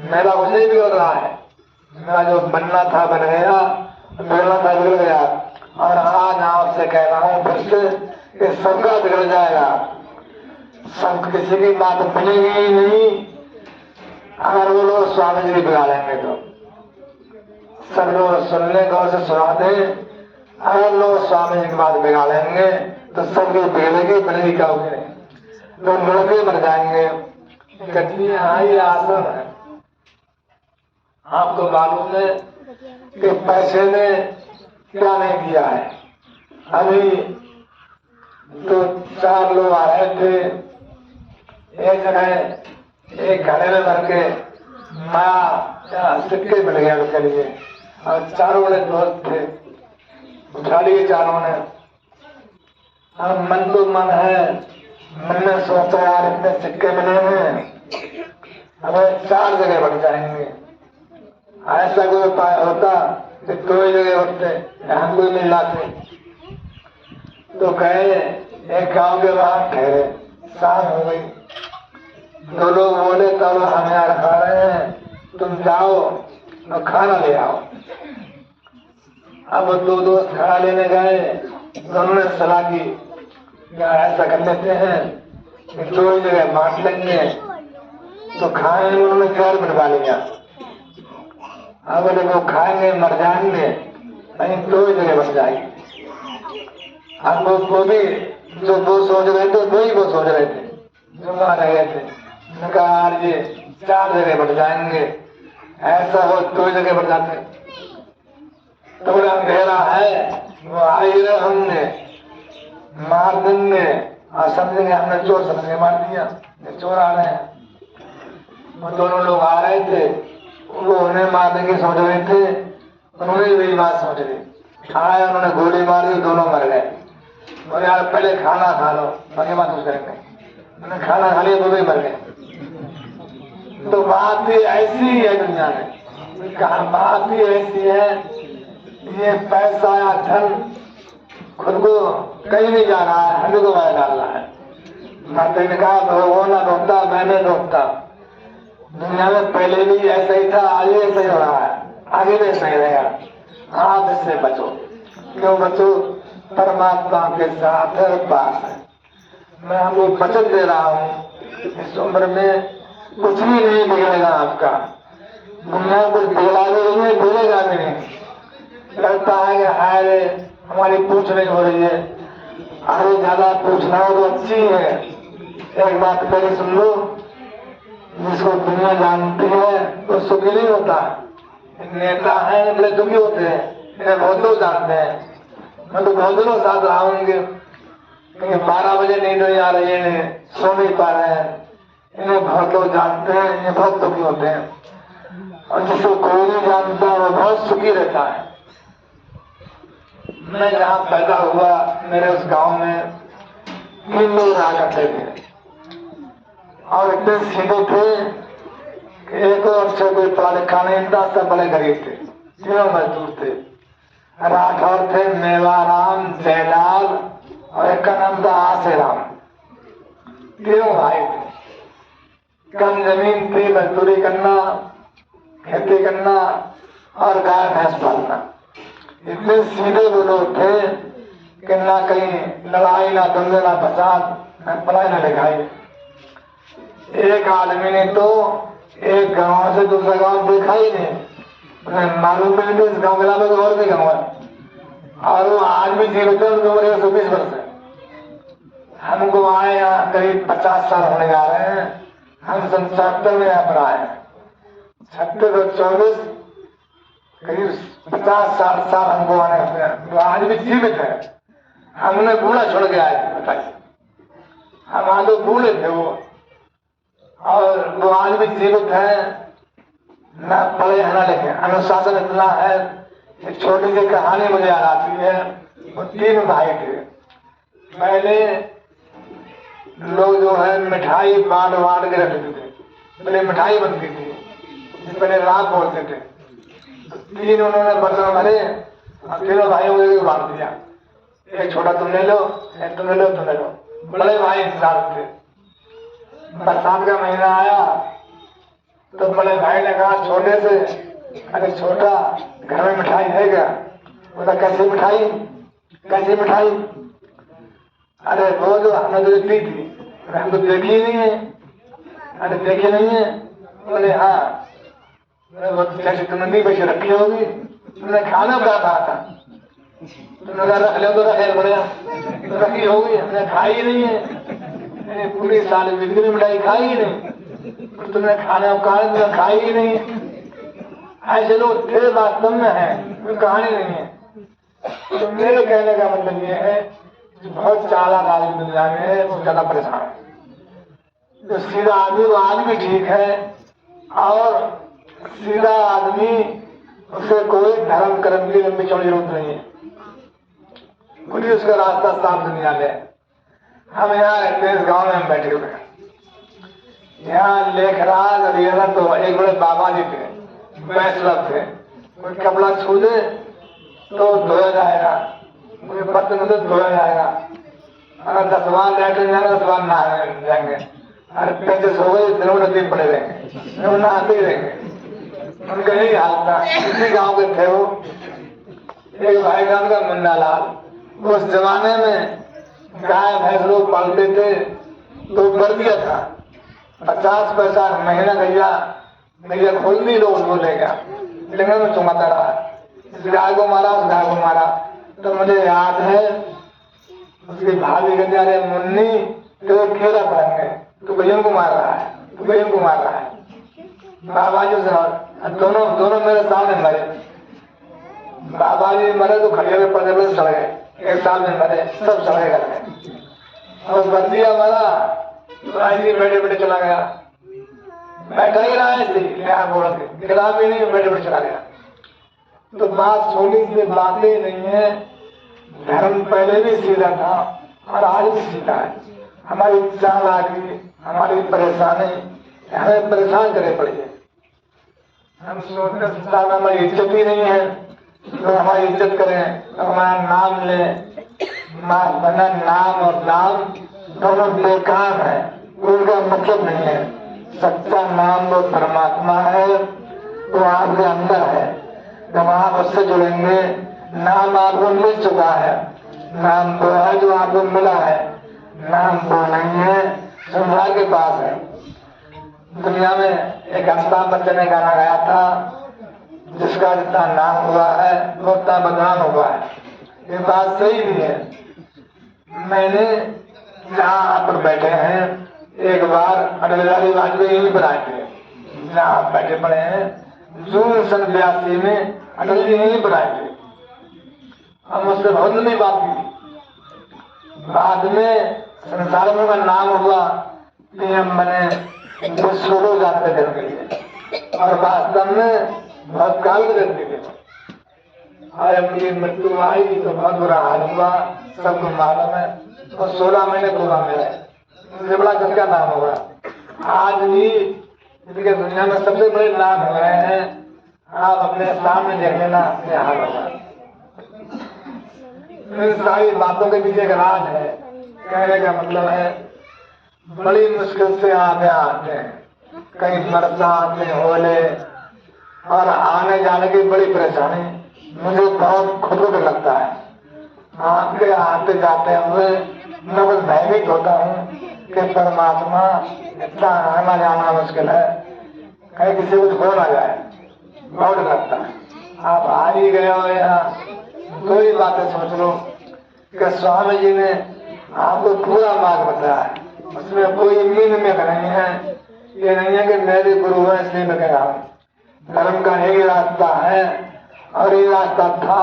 मेरा कुछ नहीं बिगड़ रहा है, मेरा जो बनना था बन गया, बिगड़ना था बिगड़ गया। और आज आपसे कह रहा हूँ फिर से कि सबका बिगड़ जाएगा, सब किसी की बात बनेगी ही नहीं। अगर वो लोग स्वामी जी बिगाड़ेंगे तो सब लोग सुनने गौर से सुना दे। अगर लोग स्वामी जी की बात बिगाड़ेंगे तो सबकी बिगड़ेगी, बनेगी क्या होगी नहीं, लोग लड़के मर जाएंगे। कठिन ये आसन है। आपको मालूम है कि पैसे ने क्या नहीं किया है। अभी तो 4 लोग आ रहे थे एक जगह, एक घड़े में भर के माया सिक्के मिल गया उनके लिए, और चारों बड़े दोस्त थे, उठा लिए चारों ने। अब मन तो मन है, मन में सोचा यार इतने सिक्के मिले हैं, हमें 4 जगह बढ़ जाएंगे। ऐसा कोई उपाय होता कि 2 जगह बढ़ते, हम कोई मिल जाते। तो गए एक गांव के बाहर ठहरे, शाम हो गई। 2 लोग बोले तब हम यहाँ खा रहे हैं, तुम जाओ और खाना ले आओ। अब 2 दोस्त खाना लेने गए, दोनों ने सलाह की ऐसा कर लेते हैं कि 2 जगह बांट लेंगे। तो खाएंगे, उन्होंने घर बनवा लिया। अब वो खाएंगे मर जाएंगे, कहीं 2 जगह बन जाएगी। अब वो भी जो वो सोच रहे थे वही वो सोच रहे थे जो वहां रहे थे। कहा ये 4 जगह बढ़ जाएंगे, ऐसा हो 2 जगह बढ़ जाते। तो बोला अंधेरा है, वो आई रहे, हमने मार देंगे और समझेंगे हमने चोर समझे मार दिया, चोर आ रहे हैं। वो दोनों लोग आ रहे थे, वो उन्हें मारने की सोच रहे थे, उन्होंने वही बात सोच ली। आए उन्होंने गोली मारी, दोनों मर गए। बोले यार पहले खाना खा लो, बाकी बात कुछ करेंगे। उन्होंने खाना खा लिया, वो भी मर गए। तो बात ही ऐसी है दुनिया में, कहा बात ही ऐसी है। ये पैसा या धन खुद को कहीं नहीं जा रहा है, हमें को मार डाल रहा है। माता ने कहा वो ना रोकता, मैंने रोकता। दुनिया में पहले भी ऐसा ही था, आगे ऐसा ही हो रहा है, आगे भी ऐसा ही रहेगा। आप इससे बचो। क्यों बचो? परमात्मा के साथ पास है। मैं आपको वचन दे रहा हूँ, इस उम्र में कुछ भी नहीं बिगड़ेगा आपका। दुनिया कुछ बिगड़ा भी नहीं है, बिगड़ेगा भी नहीं। लगता है कि हाय रे हमारी पूछ नहीं हो रही है, अरे ज्यादा पूछना हो तो अच्छी है। एक बात मेरी सुन लो, जिसको दुनिया जानती है वो सुखी नहीं होता। नेता है बड़े दुखी होते हैं, इन्हें बहुत लोग जानते हैं। मैं तो बहुत दिनों साथ रहा हूँ, 12 बजे नींद नहीं आ रही है, सो नहीं पा रहे हैं, इन्हें बहुत लोग जानते हैं, ये बहुत दुखी होते हैं। और जिसको कोई नहीं जानता वो बहुत सुखी रहता है। मैं जहाँ पैदा हुआ, मेरे उस गांव में 3 लोग रहा करते थे, और इतने सीधे थे कि एक अक्षर कोई पढ़ा लिखा नहीं था, सब बड़े गरीब थे, तीनों मजदूर थे। राठौर थे, मेवाराम, जयलाल और एक का नाम था आसेराम। तीनों भाई थे। कम जमीन थी, मजदूरी करना, खेती करना और गाय भैंस पालना। इतने सीधे वो लोग थे कि ना कहीं लड़ाई, ना दंगे, ना फसाद, ना पढ़ाई, ना लिखाई। एक आदमी ने तो एक गांव से दूसरा गांव देखा ही नहीं, मालूम नहीं था इस गांव के अलावा और भी गांव है। और वो आज भी जीवित है, उनकी उम्र 120 वर्ष है। हमको आए यहाँ करीब 50 साल होने जा रहे हैं। हम 77 में यहाँ पर आए, 36 और 24 करीब 50-60 साल हमको आने, आज भी जीवित है। हमने बूढ़ा छोड़ के आए थे, बताइए। हमारे तो बूढ़े थे वो, और वो आज भी जीवित है, न पढ़े हैं न लिखे। अनुशासन इतना है। एक छोटी सी कहानी मुझे याद आती है। वो 3 भाई थे। पहले लोग जो है मिठाई बांट बांट के रखते थे। पहले मिठाई बनती थी, पहले रात बोलते थे। 3 उन्होंने बर्तन भरे और 3 भाइयों को बांट दिया। एक छोटा तुम ले लो, एक तुम ले लो, तुम ले लो। बड़े भाई इंतजार थे। बरसात का महीना आया तो बड़े भाई ने कहा छोटे से, अरे छोटा घर में मिठाई है क्या? बोला कैसी मिठाई, कैसी मिठाई? अरे वो जो हमने जो दी थी, हम तो देखी ही नहीं है। अरे देखी नहीं है? बोले हाँ। वो जैसे तुमने नहीं पैसे रखी होगी, तुमने खाना क्या कहा था? तुमने कहा रख लो तो रखे, बढ़िया तो रखी होगी, हमने खाई ही नहीं है। पूरी साल बिजली मिठाई खाई ही नहीं, तुमने खाना तुमने खाई ही नहीं। ऐसे लोग थे, वास्तव में है, कोई कहानी नहीं है। तो मेरे कहने का मतलब ये है कि बहुत चालाक आदमी दुनिया में है, वो ज्यादा परेशान है। जो सीधा आदमी वो आज भी ठीक है, और सीधा आदमी उसे कोई धर्म कर्म की लंबी चौड़ी जरूरत नहीं है। पूरी उसका रास्ता साफ दुनिया में। हम यहाँ रहते हैं, इस गांव में हम बैठे हुए हैं। यहाँ लेखराज और ये तो एक बड़े बाबा जी थे, बैचलर थे। कोई कपड़ा छू दे तो धोया जाएगा, कोई बर्तन हो तो धोया जाएगा। अगर 10 बार लेटर जाएगा 10 बार नहाने जाएंगे। अरे 35 हो गए, दिनों नदी में पड़े रहेंगे, वो नहाते ही रहेंगे। उनका यही हाल था। इसी गांव के थे वो। एक भाई गांव का मुन्ना लाल। उस जमाने में गाय भैंस लोग पालते थे तो कर दिया था 50 पैसा महीना। गैया खोल दी, लोग वो ले गया, लेकिन में चुमाता रहा। इस गाय को मारा, उस गाय को मारा। तो मुझे याद है उसकी भाभी कहती अरे मुन्नी तो खेला पड़ेंगे, तो भैया को मार रहा है, तो भैया को मार रहा है। बाबा जी दोनों मेरे सामने मरे। बाबा जी मरे तो खड़िया में पड़े हुए सड़ गए, 1 साल में मरे, सब सड़े गए। और बर्दिया मरा तो ऐसे बैठे बैठे चला गया, बैठा ही रहा ऐसे क्या बोल के, खिलाफ ही नहीं, बैठे बैठे चला गया। तो बात छोटी सी बातें नहीं है। धर्म पहले भी सीधा था और आज भी सीधा है। हमारी चालाकी, हमारी परेशानी हमें परेशान करे पड़ी है। हम सोचते हमारी इज्जत ही नहीं है, तो हमारी इज्जत करें, तो हमारा नाम ले। बना नाम और दाम दोनों बेकार है, उनका मतलब नहीं है। सच्चा नाम वो परमात्मा है, वो आपके अंदर है। जब आप उससे जुड़ेंगे, नाम आपको मिल चुका है, नाम वो है जो आपको मिला है। नाम वो नहीं है, संसार के पास है। दुनिया में एक अमिताभ बच्चन ने गाना गाया था, जिसका जितना नाम हुआ है वो उतना बदनाम हुआ है। ये बात सही भी है। मैंने जहाँ आप पर बैठे हैं, एक बार अटल बिहारी वाजपेयी यहीं पर आए थे, जहाँ आप बैठे पड़े हैं। जून 1982 में अटल जी यहीं पर आए थे। हम उससे बहुत लंबी बात की। बाद में संसार में का नाम हुआ, पीएम बने, जो 16,000 रुपये देने के लिए, और वास्तव में बहुत काल के देते थे। और उनकी मृत्यु आई तो बहुत बुरा हाल हुआ, सबको मालूम है। और 16 महीने पूरा मिले, उनसे बड़ा किसका नाम होगा? आज भी इनके दुनिया में सबसे बड़े नाम हो रहे हैं। आप अपने सामने देख लेना, अपने हाल होगा। इन सारी बातों के पीछे एक राज है। कहने का मतलब है, बड़ी मुश्किल से आप यहाँ आते हैं, कहीं बरसात में होले और आने जाने की बड़ी परेशानी। मुझे बहुत खुद को लगता है, आपके आते जाते हुए मैं कुछ भयभीत होता हूँ कि परमात्मा इतना आना जाना मुश्किल है, कहीं किसी को हो ना जाए, बहुत लगता है। आप आ ही गए हो यहाँ, 2 ही बातें सोच लो कि स्वामी जी ने आपको पूरा मार्ग बताया है, उसमें कोई मीन में नहीं है। ये नहीं है कि मेरे गुरु है इसलिए मैं कह रहा हूँ। धर्म का यही रास्ता है, और ये रास्ता था,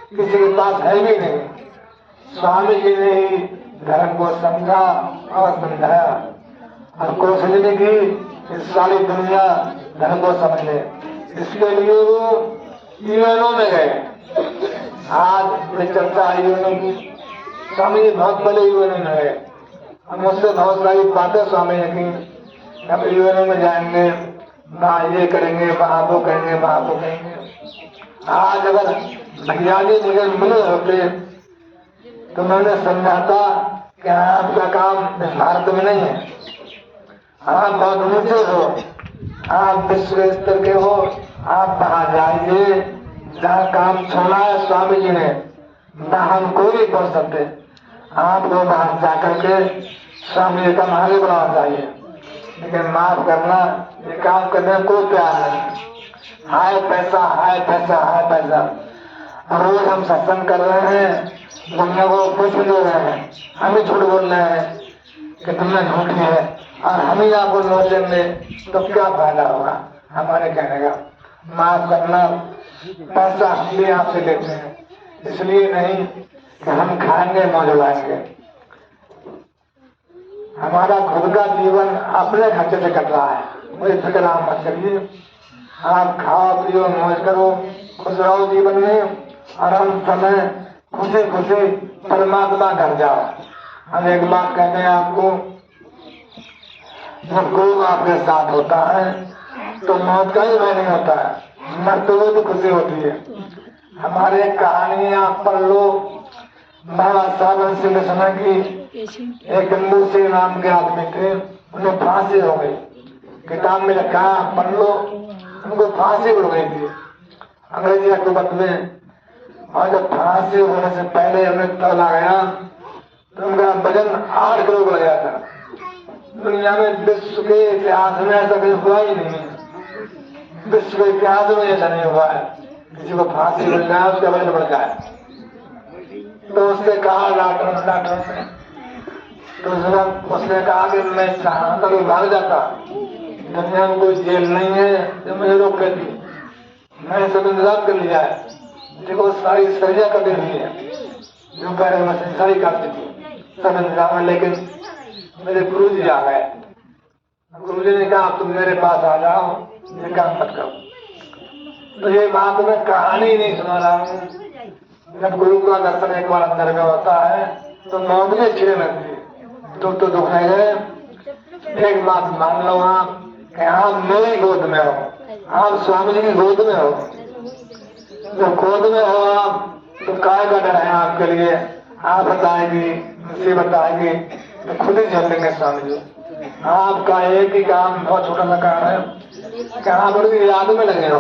किसी के पास है भी नहीं। स्वामी जी ने ही धर्म को समझा और समझाया और कोशिश भी की कि सारी दुनिया धर्म को समझ ले। इसके लिए वो यूएनओ में गए। आज ये चर्चा यूएनओ की, स्वामी जी बहुत बड़े यूएनओ में गए। हम मुझसे बहुत सारी बातें स्वामी जी की, हम यूएनओ में जाएंगे, वहाँ ये करेंगे, वहाँ वो करेंगे, वहाँ वो करेंगे। आज अगर भैया जी मुझे मिले होते तो मैंने समझाता कि आपका काम इस भारत में नहीं है, आप बहुत ऊंचे हो, आप विश्व स्तर के हो, आप वहाँ जाइए जहाँ काम छोड़ा है स्वामी जी ने, वहाँ हम कोई नहीं पहुँच सकते। आपको वहाँ जाकर के स्वामी जी का आगे बढ़ाना चाहिए। लेकिन माफ करना, ये काम करने में कोई तैयार नहीं। हाय पैसा, हाय पैसा, हाय पैसा। रोज हम सत्संग कर रहे हैं, दुनिया को कुछ दे रहे हैं, हम ही झूठ बोल रहे हैं कि तुमने झूठी है और हम ही आपको नोट देंगे, तो क्या फायदा होगा हमारे कहने का। माफ करना, पैसा हम भी आपसे लेते हैं, इसलिए नहीं कि हम खाएंगे मौज उड़ाएंगे। हमारा खुद का जीवन अपने खर्चे से कट रहा है, कोई फिक्र आप मत करिए। आप खाओ पियो मौज करो, खुश रहो जीवन में, और हम समय खुशी खुशी परमात्मा घर जाओ। हम एक बात कहते हैं आपको, जब गुरु आपके साथ होता है तो मौत का ही भय नहीं होता है, मरते हुए भी खुशी होती है। हमारे कहानियां पढ़ लो, बाबा साहब सिंह समय की, एक गंगू सिंह नाम के आदमी थे, उन्हें फांसी हो गई। किताब में लिखा, पढ़ लो, उनको फांसी हो गई थी अंग्रेजी हुकूमत में। और जब फांसी होने से पहले उन्हें तला गया तो उनका वजन 8 किलो बढ़ गया था। दुनिया में विश्व के इतिहास में ऐसा कहीं हुआ ही नहीं है, विश्व के इतिहास में ऐसा नहीं हुआ है किसी को फांसी मिल जाए उसका वजन बढ़ जाए। तो उसने कहा डॉक्टर से, तो उसने कहा कि मैं चाहता तो भाग जाता, दुनिया में कोई जेल नहीं है जो मुझे रोक लेती, मैंने सब इंतजाम कर लिया है। देखो सारी सर्जा कर दी है, जो कह रहे मैं सारी करती थी, सब इंतजाम है। लेकिन मेरे गुरु जी आ गए, गुरु जी ने कहा तुम मेरे पास आ जाओ, ये काम मत करो। तो ये बात मैं कहानी नहीं सुना रहा हूँ। जब गुरु का दर्शन एक बार अंदर में होता है तो मौत भी अच्छी लगती है, तो दुख नहीं है। एक बात मान लो आप कि आप मेरी गोद में हो, आप स्वामी जी की गोद में हो। जब गोद में हो आप तो काय का डर है आपके लिए, आप बताएगी मुसीबत आएगी तो खुद ही झेल लेंगे स्वामी जी। आपका एक ही काम, बहुत छोटा सा काम है कि आप उनकी याद में लगे हो।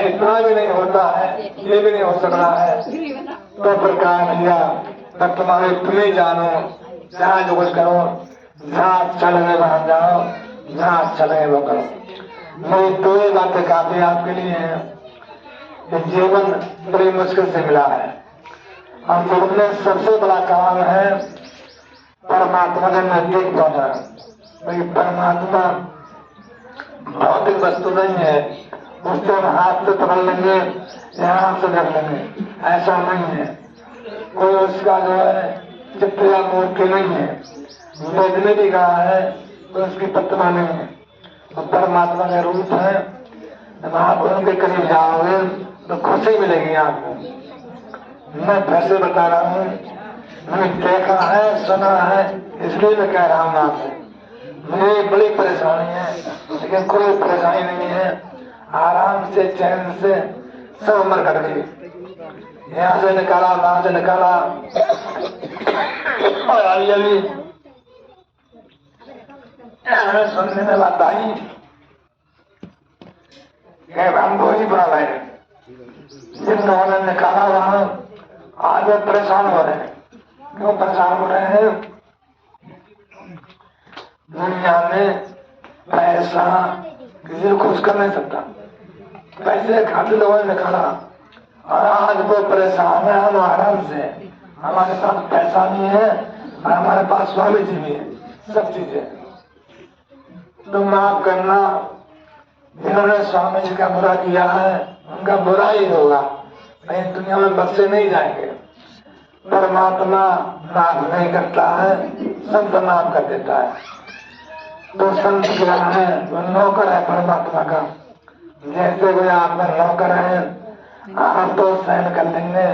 इतना भी नहीं होता है, ये भी नहीं हो सकता है तो प्रकार भैया तब तुम्हारे तुम ही जानो, जहाँ जो कुछ करो, जहाँ अच्छा लगे वहां जाओ, जहाँ अच्छा लगे वो करो। मेरी 2 बातें काफी आपके लिए है। ये जीवन बड़ी मुश्किल से मिला है और जीवन में सबसे बड़ा काम है परमात्मा के नजदीक पहुंचना। भाई परमात्मा भौतिक वस्तु नहीं है, उससे हम हाथ से पकड़ लेंगे या हाथ से कर लेंगे, ऐसा नहीं है। कोई उसका जो है चित्र या मूर्ति नहीं है, वेद ने भी कहा है तो उसकी प्रतिमा नहीं है, तो परमात्मा का रूप है। जब आप उनके करीब जाओगे तो खुशी मिलेगी आपको। मैं फिर से बता रहा हूँ, मैंने देखा है, सुना है, इसलिए मैं कह रहा हूँ आपसे। मुझे बड़ी परेशानी है लेकिन कोई परेशानी नहीं है, आराम से चैन से सब उम्र कट गई। यहाँ से निकाला, वहां से निकाला और अभी सुनने में बात आई हमको ही बुरा लगे, जिन्होंने निकाला वहां आज वो परेशान हो रहे हैं। क्यों परेशान हो रहे हैं? दुनिया में पैसा किसी को खुश कर नहीं सकता, पैसे खाते लोगों ने निकाला और आज वो परेशान है। हम आराम से, हमारे पास पैसा भी है और हमारे पास स्वामी जी भी है, सब चीजें। तो माफ करना, जिन्होंने स्वामी जी का बुरा किया है उनका बुरा ही होगा, नहीं दुनिया में बच्चे नहीं जाएंगे। परमात्मा नाम नहीं करता है, संत नाम कर देता है। तो संत क्या है? वो नौकर है परमात्मा का। जैसे कोई आपका नौकर है, आप तो सहन कर लेंगे,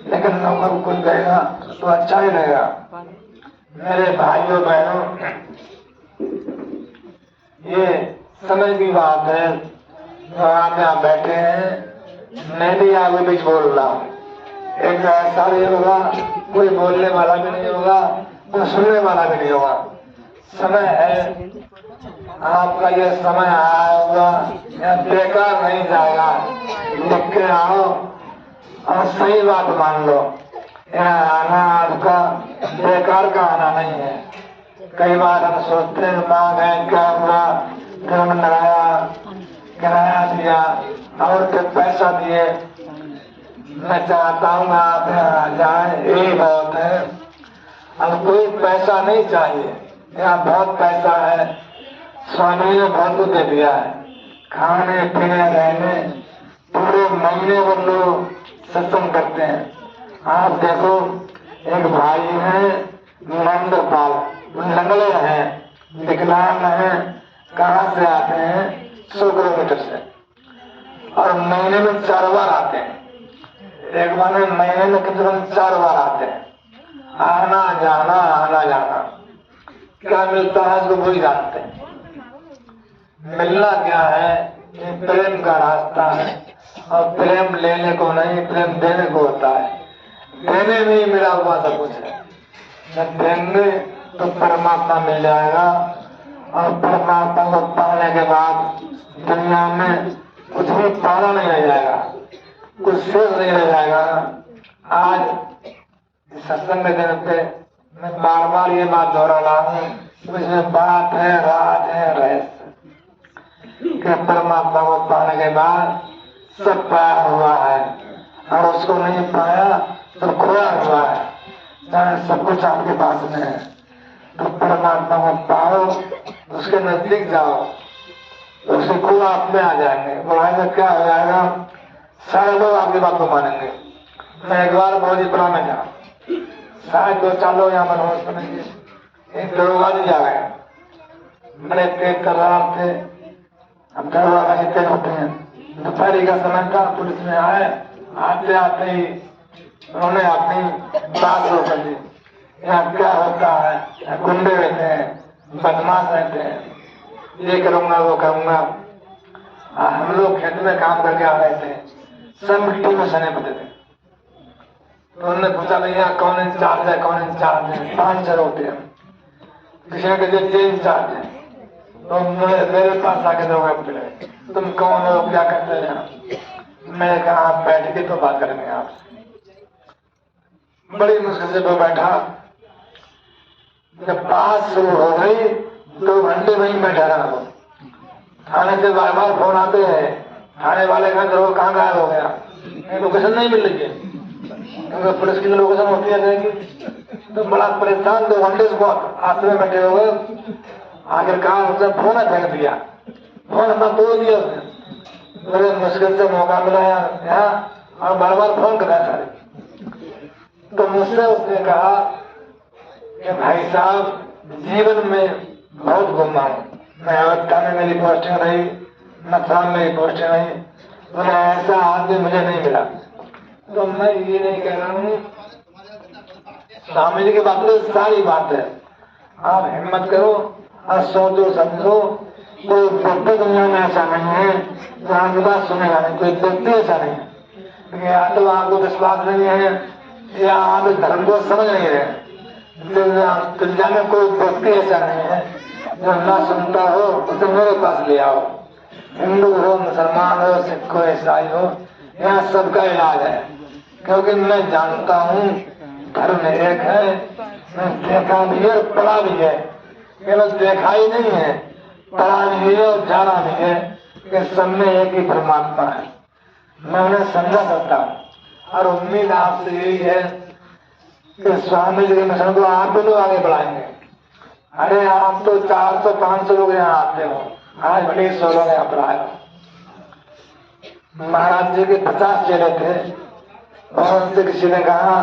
लेकिन नौकर कुछ देगा तो अच्छा ही रहेगा। मेरे भाइयों बहनों, ये समय की बात है। तो आप यहाँ बैठे हैं, मैं भी आपके बीच बोल रहा हूँ। एक ऐसा नहीं होगा, कोई बोलने वाला भी नहीं होगा, कोई सुनने वाला भी नहीं होगा। समय है, आपका ये समय आया होगा, यह बेकार नहीं जाएगा। लिख के आओ और सही बात मान लो। यह आना आपका बेकार का आना नहीं है। कई बार हम सोचते हैं माँ गए क्या हुआ, ड्रम लगाया, किराया दिया और फिर पैसा दिए। मैं चाहता हूँ आप यहाँ जाए, यही बहुत है। अब कोई पैसा नहीं चाहिए, यहाँ बहुत पैसा है। स्वामी ने बहुत कुछ दे दिया है, खाने पीने रहने, पूरे महीने वो लोग सत्संग करते हैं। आप देखो, एक भाई है नंदपाल, लंगड़े हैं, विकलांग हैं, कहाँ से आते हैं? 100 किलोमीटर से, और महीने में 4 बार आते हैं। एक महीने में कम से कम 4 बार आते हैं। आना जाना, आना जाना, क्या मिलता है इसको वही जानते हैं। मिलना क्या है? ये प्रेम का रास्ता है, और प्रेम लेने को नहीं, प्रेम देने को होता है। देने में ही मिला हुआ सब कुछ है। जब देंगे तो परमात्मा मिल जाएगा, और परमात्मा को पाने के बाद दुनिया में कुछ भी पाना नहीं रह जाएगा, कुछ शेष नहीं रह जाएगा। आज सत्संग के दिन पे मैं बार बार ये बात दोहरा रहा हूँ, इसमें बात है, राज है, रहस्य कि परमात्मा को पाने के बाद सब पाया हुआ है, और उसको नहीं पाया तो खोया हुआ है। चाहे सब कुछ आपके पास में है, तो परमात्मा को पाओ, उसके नजदीक जाओ, तो उसके खूब आप में आ जाएंगे। बुलाएंगे क्या हो जाएगा? सारे लोग आपकी बात को मानेंगे। मैं एक बार भोजीपुरा में था, शायद 2-4 लोग यहाँ पर होश सुनेंगे। एक दरोगा जी जा गए, बड़े तेज तर्रार थे। अब दरोगा का तेज होते हैं। दोपहरी का समय था, पुलिस में आए, आते आते ही उन्होंने अपनी बात शुरू कर दी। यहाँ क्या होता है? गुंडे रहते हैं, बदमाश रहते हैं, ये करूंगा वो करूंगा। हम लोग खेत में काम करके आ रहे थे, सब मिट्टी में सने पड़े थे। तो उन्होंने पूछा भैया कौन इंचार्ज है, कौन इंचार्ज है? 5-6 होते हैं, किसी ने कहा ये इंचार्ज है। तो मेरे पास आके दरोगा पड़े, तुम कौन हो, क्या करते हैं यहाँ? मैंने कहा आप बैठ के तो बात करेंगे आपसे। बड़ी मुश्किल से वो बैठा। जब बात शुरू हो गई 2 घंटे वहीं बैठा रहा। वो थाने से बार बार फोन आते हैं, थाने वाले का दरोगा कहाँ गायब हो गया, लोकेशन नहीं मिल रही है, क्योंकि पुलिस की लोकेशन होती है। तो बड़ा परेशान 2 घंटे से आश्रम में बैठे हो गए। आखिरकार उसने फोन फेंक दिया, फोन अपना तोड़ दिया उसने। बड़े मुश्किल से मौका मिला यहाँ, और बार बार फोन कर रहा है सारे। तो मुझसे उसने कहा कि भाई साहब जीवन में बहुत घूमा हूँ, मैं अयोध्या में मेरी पोस्टिंग रही, मथुरा में मेरी पोस्टिंग रही, तो ऐसा आदमी मुझे नहीं मिला। तो मैं ये नहीं कह रहा हूँ, स्वामी जी की बात तो सारी बात है। आप हिम्मत करो और सोचो समझो, कोई व्यक्ति दुनिया में ऐसा नहीं है जो आपकी बात सुनेगा नहीं, कोई व्यक्ति ऐसा नहीं है। या तो आपको विश्वास नहीं है, या आप इस धर्म को समझ नहीं रहे। दुनिया में कोई व्यक्ति ऐसा नहीं है जो ना सुनता हो, उसे मेरे पास ले आओ। हिंदू हो, मुसलमान हो, सिख हो, ईसाई हो, यहाँ सबका इलाज है। क्योंकि मैं जानता हूँ धर्म एक है, मैं देखा भी है, पढ़ा भी है। केवल देखा ही नहीं है, पढ़ा भी है और जाना भी है कि सब में एक ही परमात्मा है। मैं उन्हें समझा सकता हूँ, और उम्मीद आपसे यही है कि स्वामी जी के मिशन को आप भी लोग आगे बढ़ाएंगे। अरे आप तो 400-500 लोग यहाँ आते हो, आज भले 100 लोग यहाँ पर आए हो। महाराज जी के 50 चेले थे, और उनसे किसी ने कहा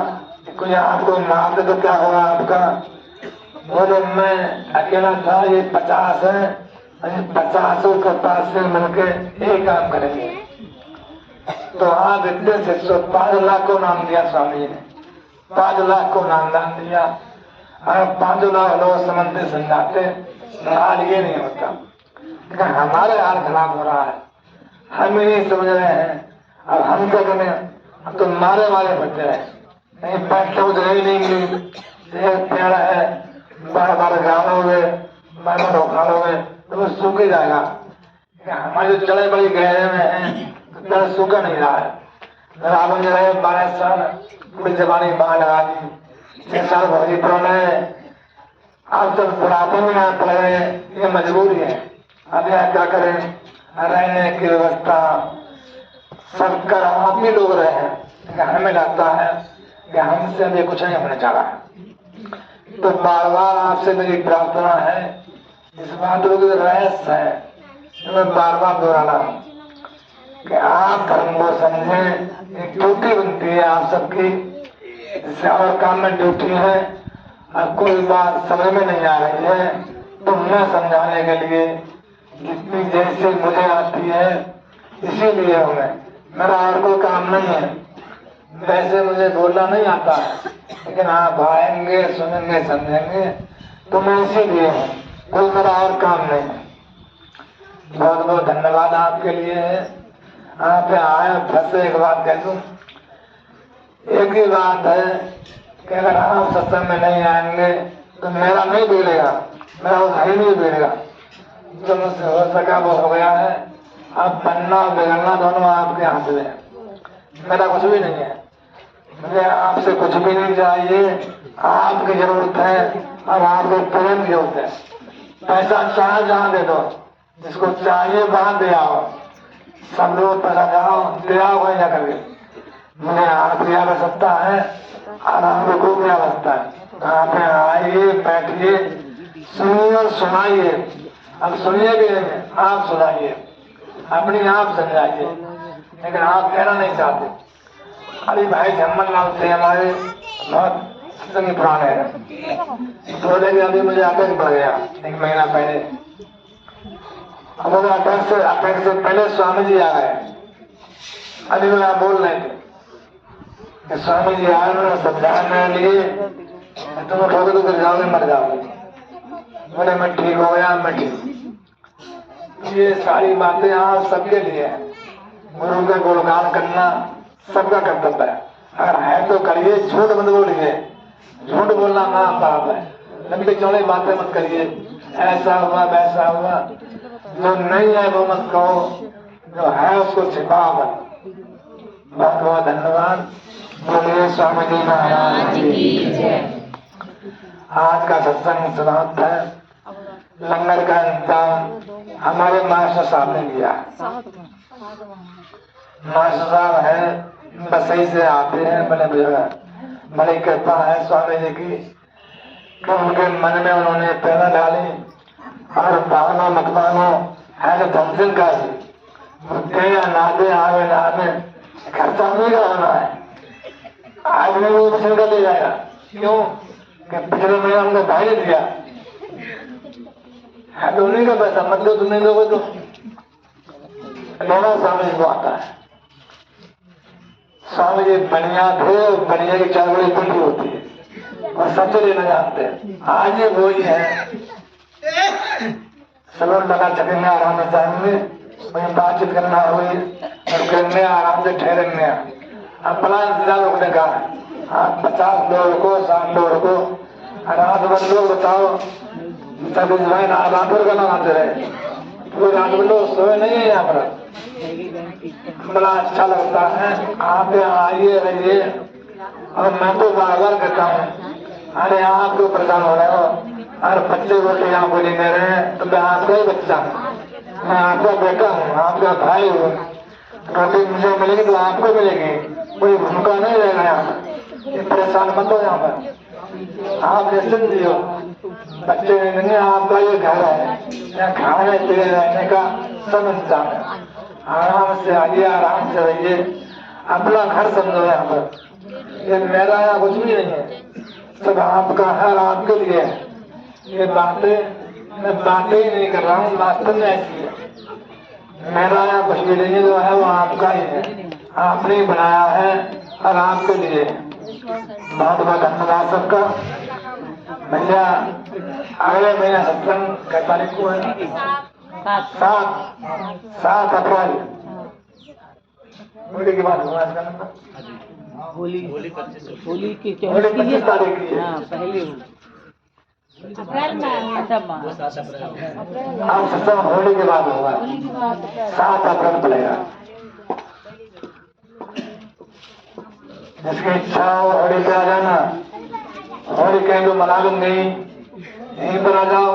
कोई आपको मार दे तो क्या होगा आपका? बोले मैं अकेला था, ये 50 है, 50 के पास से मिलके एक काम करेंगे। तो आप इतने से 5 लाख को नाम दिया स्वामी जी ने, 5 लाख को नाम दान दिया। और 5 लाख लोग समझते समझाते हाल ये नहीं होता, लेकिन हमारे हाल खराब हो रहा है, हम नहीं समझ रहे हैं। अब हम क्या करें? हम तो मारे बच्चे हैं, नहीं पैसे उधर ही नहीं मिली। एक पेड़ है, बार गालोगे, बार उखाड़ोगे तो वो सूख ही जाएगा। हमारे जो जड़ें बड़ी गहरे में हैं, तो सूखा नहीं रहा है। रावण जो है 12 साल पूरी जबानी बाहर लगा दी, 6 साल भौजी पुराने, आप सब बुढ़ापे में यहाँ पड़े, ये मजबूरी है। अब यहाँ क्या करें? रहने की व्यवस्था सब कर आप ही लोग रहे हैं। हमें लगता है कि हमसे अभी कुछ नहीं होने जा रहा है। तो बार बार आपसे मेरी प्रार्थना है, इस बात को रहस्य है, मैं बार बार दोहरा रहा हूँ कि आप धर्म को समझें। एक ड्यूटी बनती है आप सबकी, जैसे और काम में ड्यूटी है। अब कोई बात समझ में नहीं आ रही है तो मैं समझाने के लिए जितनी जैसे मुझे आती है इसीलिए हूँ मैं, मेरा और कोई काम नहीं है। वैसे मुझे बोलना नहीं आता है, लेकिन आप आएंगे, सुनेंगे, समझेंगे तो मैं इसीलिए हूँ, कोई मेरा और काम नहीं है। बहुत बहुत धन्यवाद आपके लिए। आप आए फिर से एक बात कह दूं, एक ही बात है कि अगर आप सत्संग में नहीं आएंगे तो मेरा नहीं बिगड़ेगा, मेरा उधारी नहीं बिगड़ेगा। जो मुझसे हो सका वो हो गया है। अब बनना और बिगड़ना दोनों आपके हाथ में है, मेरा कुछ भी नहीं है। मुझे आपसे कुछ भी नहीं चाहिए, आपकी जरूरत है और आपको प्रेम की जरूरत है। पैसा चाहे जहाँ दे दो, जिसको चाहिए वहां दे आओ, सब लोग पैसा जाओ दे आओ वही जा करके। मुझे आपकी आवश्यकता है और आपको भी आवश्यकता है। आप आइए, बैठिए, सुनिए और सुनाइए। अब सुनिए भी नहीं, आप सुनाइए, अपनी आप समझाइए, लेकिन आप कहना नहीं चाहते। अरे भाई झम्मन लाल थे हमारे, बहुत सत्संगी पुराने हैं, तो लेकिन अभी मुझे अटैक पड़ गया 1 महीना पहले। अब अटैक से पहले स्वामी जी आ गए। अभी मैं बोल रहे थे कि स्वामी जी आए, उन्होंने समझाने लिए तुम उठोगे तो गिर जाओगे, मर जाओगे। बोले मैं ठीक हो गया, मैं ठीक। ये सारी बातें आप सबके लिए है। गुरु का गुणगान करना सबका कर्तव्य है। अगर है तो करिए, झूठ मत बोलिए, झूठ बोलना महापाप है। लंबी चौड़ी बातें मत करिए, ऐसा हुआ वैसा हुआ, जो नहीं है वो मत कहो, जो है उसको छिपाओ मत। बहुत बहुत धन्यवाद। बोलिए स्वामी जी महाराज की जय। आज का सत्संग समाप्त है। लंगर का इंतजाम हमारे मास्टर साहब ने किया है। मास्टर साहब है बसई से आते हैं, बड़े बुजुर्ग, बड़ी कृपा है स्वामी जी की कि उनके मन में उन्होंने प्रेरणा डाली। और बहाना मत मानो, है तो धमसिन का दे या ना दे, आवे ना आवे, खर्चा नहीं का होना है। आज में वो मिशन का ले जाएगा, क्यों कि पिछले महीने हमने भाई दिया है, तो उन्हीं का पैसा मतलब तुम नहीं लोगे तो लेना स्वामी जी को आता है। स्वामी जी बढ़िया थे, बढ़िया की 4 बड़ी पूंजी होती है और सबसे लेना जानते हैं। आज ये वही है, सब लोग लगा चकेंगे, आराम से जाएंगे, वही बातचीत करना हुई और करेंगे, आराम से ठहरेंगे। अब बड़ा इंतजार रुकने का है। आप 50 लोगों को, 60 लोगों को, रात भर लोग बताओ, तब इस भाई रात भर का ना आते रहे, तो रात भर लोग सोए नहीं है यहाँ पर। बड़ा अच्छा लगता है, आप यहाँ आइए, रहिए। और मैं तो बार बार कहता हूँ, अरे आप क्यों परेशान हो रहे हो? और बच्चे रोटी यहाँ को नहीं दे रहे हैं तो मैं आपका ही बच्चा हूँ, मैं आपका बेटा हूँ, आपका भाई हूँ। रोटी मुझे मिलेगी तो आपको मिलेगी, कोई भूखा नहीं रहेगा यहाँ पर। ये परेशान मत हो यहाँ पर, आप निश्चिंत जियो। बच्चे नहीं, आपका ये घर है, यहाँ खाने पीने रहने का सब इंतजाम है। आराम से आइए, आराम से रहिए, अपना घर समझो यहाँ पर। ये मेरा यहाँ कुछ भी नहीं है, सब आपका है और आपके लिए है। ये बातें मैं बातें ही नहीं कर रहा हूँ, वास्तव में ऐसी है। मेरा यहाँ कुछ भी नहीं है, जो है वो आपका ही है, आपने ही बनाया है और आपके लिए है। बहुत बहुत धन्यवाद सबका। भैया अगले महीना सत्संग कै तारीख को है? 7 अप्रैल। होली के बाद हुआ इसका नंबर। होली की 25 तारीख की है। हाँ, पहले अब सत्संग होली के बाद होगा, 7 अप्रैल पड़ेगा। जिसकी इच्छा हो होली पे आ जाना, होली कहीं तो मना लूंगी, यहीं पर आ जाओ।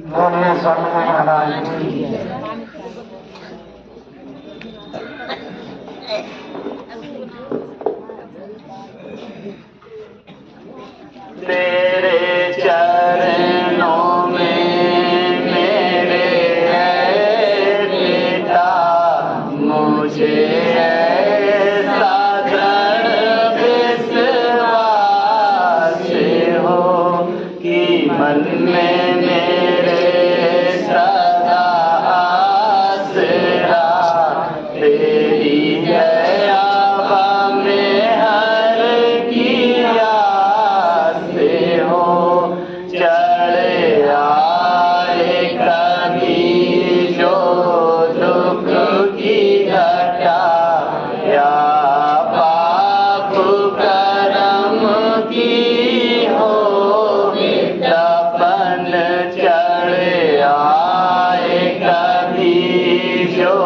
बोलिए स्वामी महाराज तेरे चरणों में मेरे है पिता, मुझे ऐसा दृढ़ विश्वास हो कि मन में मेरे सदा आसरा तेरी दया में हर किया चढ़े आए कभी जो दुख की घटा या पाप कर्म की हो दफन, चढ़े आए कभी जो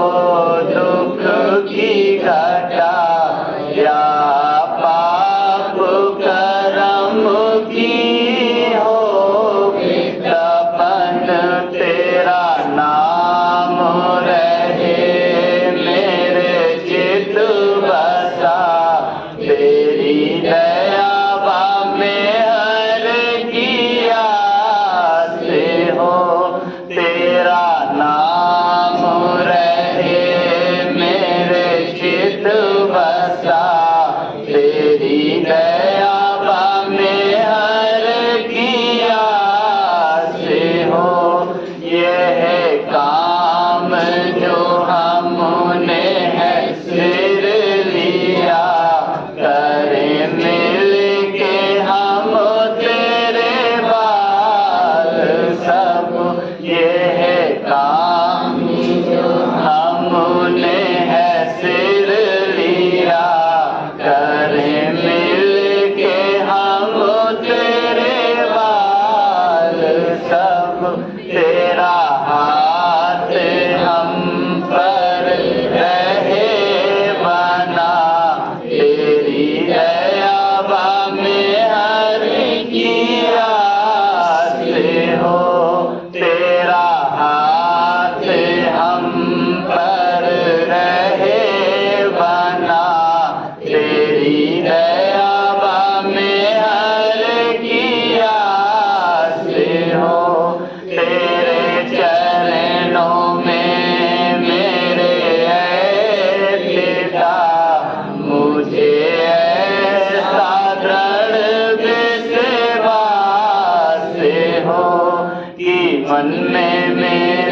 दुख की घटा या पाप कर्म की तेरा नाम रहे मेरे चित बसा, तेरी दया में हर किया से हो। तेरा नाम रहे मेरे चित बसा, तेरी दया में हर किया से हो। यह काम जो हमने है सिर लिया, करें मिल के हम तेरे बाल सब। यह काम जो हमने है सिर लिया, करें मिल के हम तेरे बाल सब। तेरा हाथ हम पर रहे बना, तेरी दया में हर किया से हो। तेरा हाथ हम पर रहे बना, तेरी दया में हर किया से हो। तेरे चरणों में मेरे है पिता, मुझे ऐसा दृढ़ विश्वास हो कि मन में मेरे